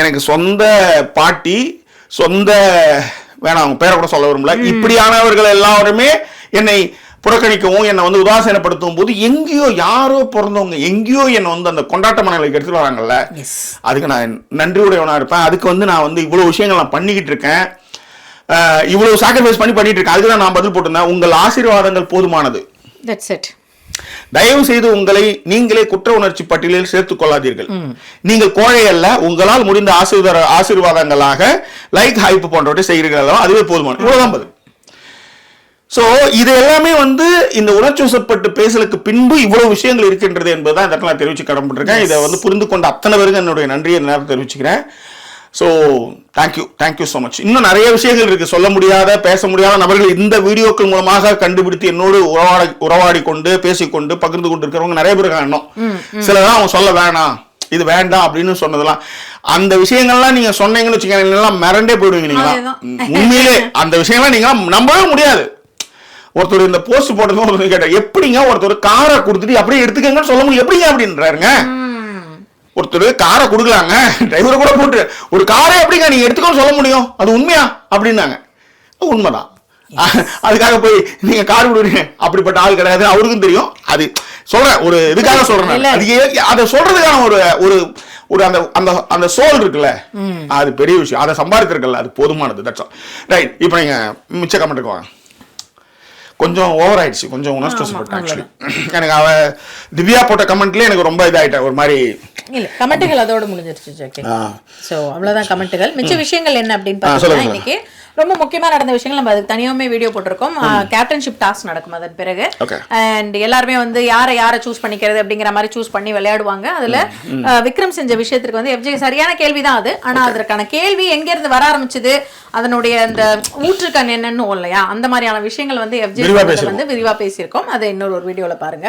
எனக்கு சொந்த பாட்டி, சொந்த வேணாம் அவங்க பேரை கூட சொல்ல விரும்பல, இப்படியானவர்கள் எல்லாருமே என்னை புறக்கணிக்கவும் என்னை வந்து உதாசீனப்படுத்தும் போது எங்கேயோ யாரோ பிறந்தவங்க எங்கேயோ என்னை வந்து அந்த கொண்டாட்ட மனநிலைக்கு எடுத்துட்டு வராங்கல்ல, அதுக்கு நான் நன்றியுடையவனா இருப்பேன். அதுக்கு வந்து நான் வந்து இவ்வளவு விஷயங்கள் நான் பண்ணிக்கிட்டு இருக்கேன், இவ்வளவு சாக்ரிஃபைஸ் பண்ணிட்டு இருக்கேன். அதுக்கு தான் நான் பதில் போட்டிருந்தேன், உங்கள் ஆசீர்வாதங்கள் போதுமானது. தயவு செய்து உங்களை நீங்களே குற்ற உணர்ச்சி பட்டியலில் சேர்த்துக் கொள்ளாதீர்கள். நீங்கள் கோழை அல்ல, உங்களால் முடிந்த ஆசீர்வாதங்களாக லைக் ஹைப் போன்றவற்றை செய்கிறீர்கள், அதுவே போதுமானது. இவ்வளவுதான் பதில். சோ இது எல்லாமே வந்து இந்த உணர்ச்சிவசப்பட்டு பேசலுக்கு பின்பு இவ்வளவு விஷயங்கள் இருக்கின்றது என்பதுதான் இந்த இடத்துல தெரிவிச்சு கடமைப்பட்டிருக்கேன். இதை வந்து புரிந்து கொண்ட அத்தனை பேருக்கு என்னுடைய நன்றியை நேரம் தெரிவிச்சுக்கிறேன். So thank you so much. இன்னும் நிறைய விஷயங்கள் இருக்கு, சொல்ல முடியாத பேச முடியாத நபர்கள் இந்த வீடியோக்கள் மூலமாக கண்டுபிடித்து என்னோடு உறவாடி கொண்டு பேசிக்கொண்டு பகிர்ந்து கொண்டு இருக்கிறவங்க நிறைய பேர் இருக்காங்க. இன்னும் சிலதான் அவங்க சொல்ல வேணாம், இது வேண்டாம் அப்படின்னு சொன்னதெல்லாம், அந்த விஷயங்கள்லாம் நீங்க சொன்னீங்கன்னு வச்சுக்கோங்க, மிரண்டே போயிடுவீங்க. நீங்களா உண்மையிலே அந்த விஷயங்கள்லாம் நீங்க நம்பவே முடியாது. ஒருத்தர் இந்த போஸ்ட் போட்டதும் ஒருத்தர் கேட்டார், எப்படிங்க ஒருத்தர் காரை கொடுத்துட்டு அப்படியே எடுத்துக்கங்கன்னு சொல்ல முடியும், எப்படிங்க அப்படின்றாருங்க. ஒருத்தர் காரை கொடுக்கலாங்க, டிரைவரை கூட போட்டு ஒரு காரை எப்படிங்க நீங்க எடுத்துக்கோன்னு சொல்ல முடியும், அது உண்மையா அப்படின்னாங்க. உண்மைதான். அதுக்காக போய் நீங்க கார் கொடுக்குறீங்க, அப்படிப்பட்ட ஆள் கிடையாது, அவருக்கும் தெரியும். அது சொல்றேன், ஒரு இதுக்காக சொல்றேன். அதை சொல்றதுக்கான ஒரு ஒரு அந்த அந்த அந்த சோல் இருக்குல்ல, அது பெரிய விஷயம். அதை சம்பாதித்திருக்கல, அது போதுமானது. That's all. ரைட். இப்போ நீங்க மிச்ச கமெண்ட்டுக்கு வாங்க. கொஞ்சம் ஓவர் ஆயிடுச்சு, கொஞ்சம் உணர்ச்சி. ஆக்சுவலி எனக்கு அவ திவ்யா போட்ட கமெண்ட்லயே எனக்கு ரொம்ப இதாயிட்டேன் ஒரு மாதிரி. இல்ல கமெண்ட்டுகள் அதோட முடிஞ்சிருச்சு. சோ அவ்வளவுதான் கமெண்ட்டுகள். மிச்ச விஷயங்கள் என்ன அப்படின்னு பார்த்தீங்கன்னா, இன்னைக்கு ரொம்ப முக்கியமா நடந்த விஷயங்கள் நம்ம அதுக்கு தனியாவே வீடியோ போட்டிருக்கோம். கேப்டன்ஷிப் டாஸ்க் நடக்கும் அதன் பிறகு. அண்ட் எல்லாருமே வந்து யாரை சூஸ் பண்ணிக்கிறது அப்படிங்கிற மாதிரி சூஸ் பண்ணி விளையாடுவாங்க. அதுல விக்ரம் செஞ்ச விஷயத்துக்கு வந்து எஃப்ஜே சரியான கேள்விதான் அது. ஆனா அதற்கான கேள்வி எங்க இருந்து வர ஆரம்பிச்சது, அதனுடைய அந்த ஊற்றுக்கண் என்னன்னு இல்லையா, அந்த மாதிரியான விஷயங்கள் வந்து எஃப்ஜே வந்து விரிவா பேசியிருக்கோம். அதை இன்னொரு வீடியோல பாருங்க.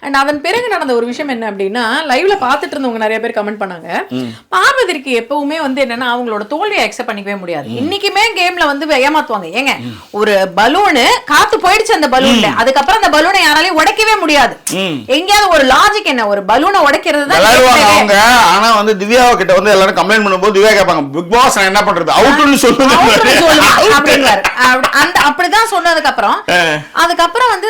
அண்ட் அதன் பிறகு நடந்த ஒரு விஷயம் என்ன அப்படின்னா, லைவ்ல பாத்துட்டு இருந்தவங்க நிறைய பேர் கமெண்ட் பண்ணாங்க, பார்வதிக்கு எப்பவுமே வந்து என்னன்னா அவங்களோட தோல்வியை அக்செப்ட் பண்ணிக்கவே முடியாது. இன்னைக்குமே கேம்ல வந்து ஏமாத்துவாங்க. ஏங்க ஒரு பலூனு காத்து போயிடுச்சு அந்த பலூன்ல, அதுக்கப்புறம் அந்த பலூனை யாராலையும் உடைக்கவே முடியாது. எங்கேயாவது ஒரு லாஜிக் என்ன, ஒரு பலூனை உடைக்கிறது தான். ஆனா வந்து திவ்யா கிட்ட வந்து எல்லாரும் கம்ப்ளைண்ட் பண்ணும்போது திவ்யா கேட்பாங்க, பிக் பாஸ் நான் என்ன பண்றது, அவுட்னு சொல்லுங்க அப்படிங்கிறாரு. அப்படிதான் சொன்னதுக்கு அப்புறம் அதுக்கப்புறம் வந்து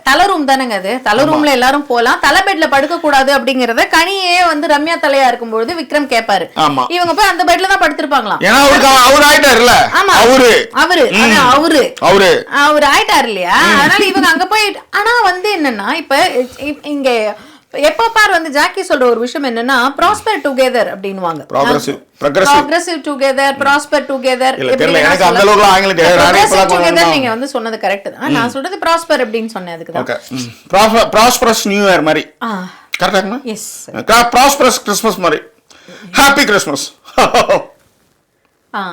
தலை ரூம் தானேங்க அது, தலை ரூம்ல எல்லாரும் போலாம், தலை பெட்ல படுக்க கூடாது அப்படிங்கறத கனியே வந்து ரம்யா தலையா இருக்கும்போது விக்ரம் கேட்பாரு. இவங்க போய் அந்த பெட்ல தான் படுத்திருப்பாங்களாம். ஏன்னா அவர் ஆயிட்டாருல, அவரு ஆயிட்டாரு இல்லையா, அதனால இவங்க அங்க போய். ஆனா வந்து என்னன்னா இப்ப இங்க எப்ப பார் வந்து ஜாக்கி சொல்ற ஒரு விஷயம் என்னன்னா ப்ராஸ்பர் டுகெதர் அப்படின்னுவாங்க. Progressive together, prosper together. எனக்கு அந்த அளவுக்கு ஆங்கிலம் தெரியாது. டுகெதர் நீங்க வந்து சொன்னது கரெக்ட் தான். நான் சொல்றது ப்ராஸ்பர் அப்படினு சொன்னேன். அதுக்கு தான் ப்ராஸ்பரஸ் நியூ இயர் மாதிரி. கரெக்ட்டா? எஸ். ப்ராஸ்பரஸ் கிறிஸ்மஸ் மாதிரி. Happy Christmas.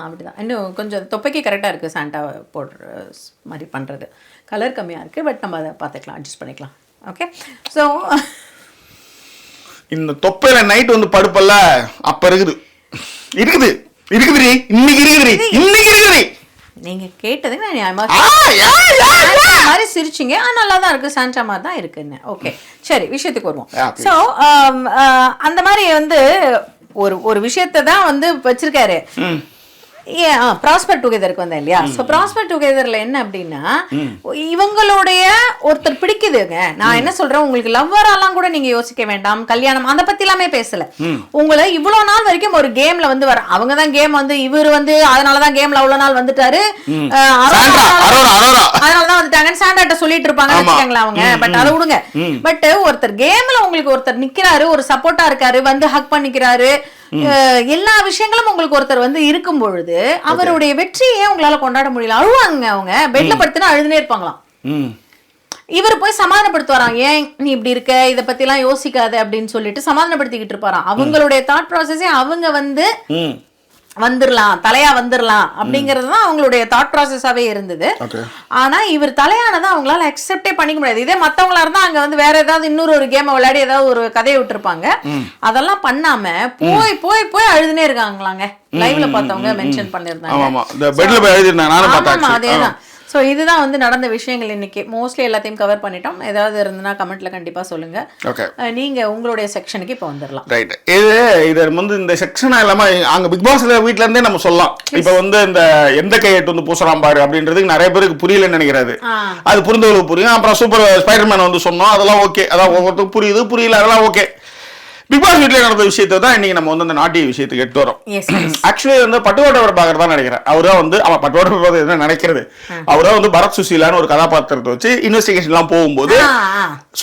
அப்படிதான். இன்னும் கொஞ்சம் தொப்பைக்கு கரெக்டா இருக்கு சாண்டா போடுற மாதிரி பண்றது. கலர் கம்மியா இருக்கு, பட் நம்ம அதை பார்த்துக்கலாம், அட்ஜஸ்ட் பண்ணிக்கலாம். ஓகே. ஸோ இந்த தொப்பையில நைட் வந்து படுப்பல்ல, அப்ப இருக்குது நீங்க கேட்டது மாதிரி சிரிச்சிங்க. நல்லா தான் இருக்கு, சாண்டா மாதிரி தான் இருக்குன்னு. ஓகே, சரி, விஷயத்துக்கு வருவோம். ஸோ அந்த மாதிரி வந்து ஒரு விஷயத்தை தான் வந்து வச்சிருக்காரு. ப்ராஸ்பர் டுகெதருக்கு வந்தேன் இல்லையா. ஸோ ப்ராஸ்பர் டுகெதர்ல என்ன அப்படின்னா, இவங்களுடைய ஒருத்தர் பிடிக்குதுங்க. நான் என்ன சொல்றேன், உங்களுக்கு லவ்வராலாம் கூட நீங்க யோசிக்க வேண்டாம், கல்யாணம் அதை பத்தி எல்லாமே பேசல. உங்களை இவ்வளவு நாள் வரைக்கும் ஒரு கேம்ல வந்து வர, அவங்க தான் கேம் வந்து இவர் வந்து அதனாலதான் கேம்ல அவ்வளவு நாள் வந்துட்டாரு, அதனாலதான் வந்துட்டாங்கன்னு சாண்டாட்ட சொல்லிட்டு இருப்பாங்கன்னு வச்சுக்கோங்களேன் அவங்க. பட் அதை விடுங்க. பட் ஒருத்தர் கேம்ல உங்களுக்கு ஒருத்தர் நிக்கிறாரு, ஒரு சப்போர்ட்டா இருக்காரு, வந்து ஹக் பண்ணிக்கிறாரு, எல்லா விஷயங்களும் உங்களுக்கு ஒருத்தர் வந்து இருக்கும் பொழுது அவருடைய வெற்றியே உங்களால கொண்டாட முடியல. அழுவாங்க அவங்க, பெட்ல படுத்துனா அழுதுனே இருப்பாங்களாம். இவர் போய் சமாதானப்படுத்துவாராம், ஏன் நீ இப்படி இருக்க, இத பத்தி எல்லாம் யோசிக்காத அப்படின்னு சொல்லிட்டு சமாதானப்படுத்திக்கிட்டு இருப்பாராம். அவங்களுடைய தாட் ப்ராசஸே அவங்க வந்து வந்துடலாம், தலையா வந்துடலாம் அப்படிங்கறதுதான் அவங்களுடைய தாட் ப்ராசஸாவே இருந்தது. ஆனா இவர் தலையானதான் அவங்களால அக்செப்டே பண்ணிக்க முடியாது. இதே மத்தவங்களா இருந்தா அங்க வந்து வேற ஏதாவது இன்னொரு ஒரு கேம் விளையாடி ஏதாவது ஒரு கதையை விட்டுருப்பாங்க. அதெல்லாம் பண்ணாம போய் போய் போய் அழுதுனே இருக்காங்களாங்க. லைவ்ல பார்த்தவங்க மென்ஷன் பண்ணிருந்தாங்க. அதேதான். ஸோ இதுதான் வந்து நடந்த விஷயங்கள். இன்னைக்கு மோஸ்ட்லி எல்லாத்தையும் கவர் பண்ணிட்டோம். ஏதாவது இருந்ததுன்னா கமெண்ட்ல கண்டிப்பா சொல்லுங்க. நீங்க உங்களுடைய செக்ஷனுக்கு இப்போ வந்துடலாம். ரைட். இது வந்து இந்த செக்ஷனா இல்லாம அங்க பிக் பாஸ்ல வீட்ல இருந்தே நம்ம சொல்லலாம். இப்போ வந்து இந்த எந்த கையெட்டு வந்து பூசலாம் பாரு அப்படின்றதுக்கு நிறைய பேருக்கு புரியலன்னு நினைக்கிறாரு. அது புரிந்தவங்களுக்கு புரியும். அப்புறம் சூப்பர் ஸ்பைடர்மேன் வந்து சொன்னோம், அதெல்லாம் ஓகே. அதான் ஒவ்வொருத்தருக்கு புரியுது, புரியல, அதெல்லாம் ஓகே. பிக் பாஸ் வீட்டில் நடந்த விஷயத்தை தான் இன்னைக்கு நம்ம வந்து அந்த நாட்டிய விஷயத்துக்கு எடுத்து வரோம். ஆக்சுவலி வந்து பட்டுக்கோட்டை பிரபாகர் தான் நினைக்கிறேன். அவரா வந்து அவன் பட்டுக்கோட்டை பிரபாகர் என்ன நினைக்கிறது, அவரா வந்து பரத் சுசீலான்னு ஒரு கதாபாத்திரத்தை வச்சு இன்வெஸ்டிகேஷன் எல்லாம் போகும்போது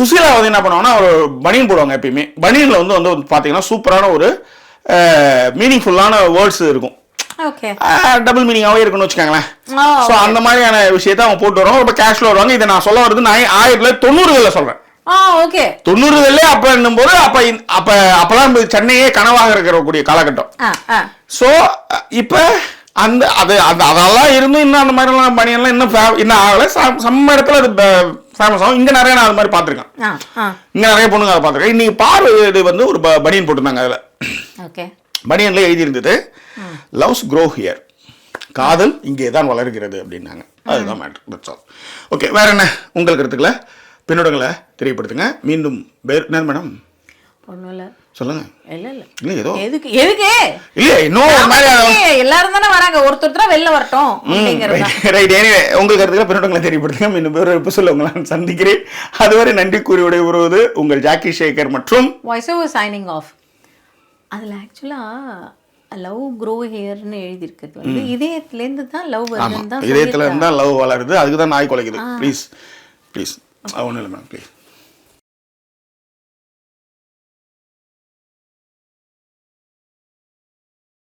சுசீலா வந்து என்ன பண்ணுவாங்கன்னா, ஒரு பனியன் போடுவாங்க. எப்பயுமே பனியன்ல வந்து பாத்தீங்கன்னா சூப்பரான ஒரு மீனிங்ஃபுல்லான வேர்ட்ஸ் இருக்கும். டபுள் மீனிங்காவே இருக்குன்னு வச்சுக்கோங்களேன். ஸோ அந்த மாதிரியான விஷயத்த அவங்க போட்டு வருவாங்க. ரொம்ப கேஷுவலா வருவாங்க. இதை நான் சொல்ல வருது நான் 1990களில் சொல்றேன். 90களிலே அப்ப என்னும் போது அப்பதான் சென்னையே கனவாக இருக்கக்கூடிய காலகட்டம். சோ இப்ப அந்த அதெல்லாம் இருந்தும் இன்னும் அந்த மாதிரி எல்லாம் பனியெல்லாம் இன்னும் ஆகல. சம்ம இடத்துல அது ஃபேமஸ் ஆகும். இங்க நிறைய நான் அது மாதிரி பாத்திருக்கேன். இங்க நிறைய பொண்ணுங்க அதை பாத்திருக்கேன். இன்னைக்கு பார்வை வந்து ஒரு பனியன் போட்டிருந்தாங்க. அதுல பனியன்ல எழுதி இருந்தது, லவ்ஸ் க்ரோ ஹியர், காதல் இங்கே தான் வளர்கிறது அப்படின்னாங்க. அதுதான் மேட்டர். ஓகே, வேற என்ன உங்கள் கருத்துக்களை பின்னோடங்களை தெரியப்படுத்துங்க. மீண்டும் மேடம் சொல்லுங்க. எல்லாரும் தானே வராங்க, ஒருத்தர் வெளில வரட்டும். உங்கள் கருத்துக்களை பின்னோடங்களை தெரியப்படுத்துங்க. மீண்டும் வேறு எபிசோட்ல உங்களை சந்திக்கிறேன். அதுவரை நன்றி கூறி விடைபெறுவது உங்கள் ஜாக்கி சேகர் மற்றும் வாய்ஸ் ஓவர் சைனிங் ஆஃப். அதுல ஆக்சுவலா லவ் க்ரோ ஹியர்னு எழுதி இருக்குது. வந்து இதயத்துல இருந்து தான் லவ் வருதுன்னு தான், இதயத்துல இருந்து தான் லவ் வளருது. அதுக்கு தான் நாய் குலைக்குது. ப்ளீஸ் ப்ளீஸ் ஒன்றும் இல்லை மேம், ப்ளீஸ்.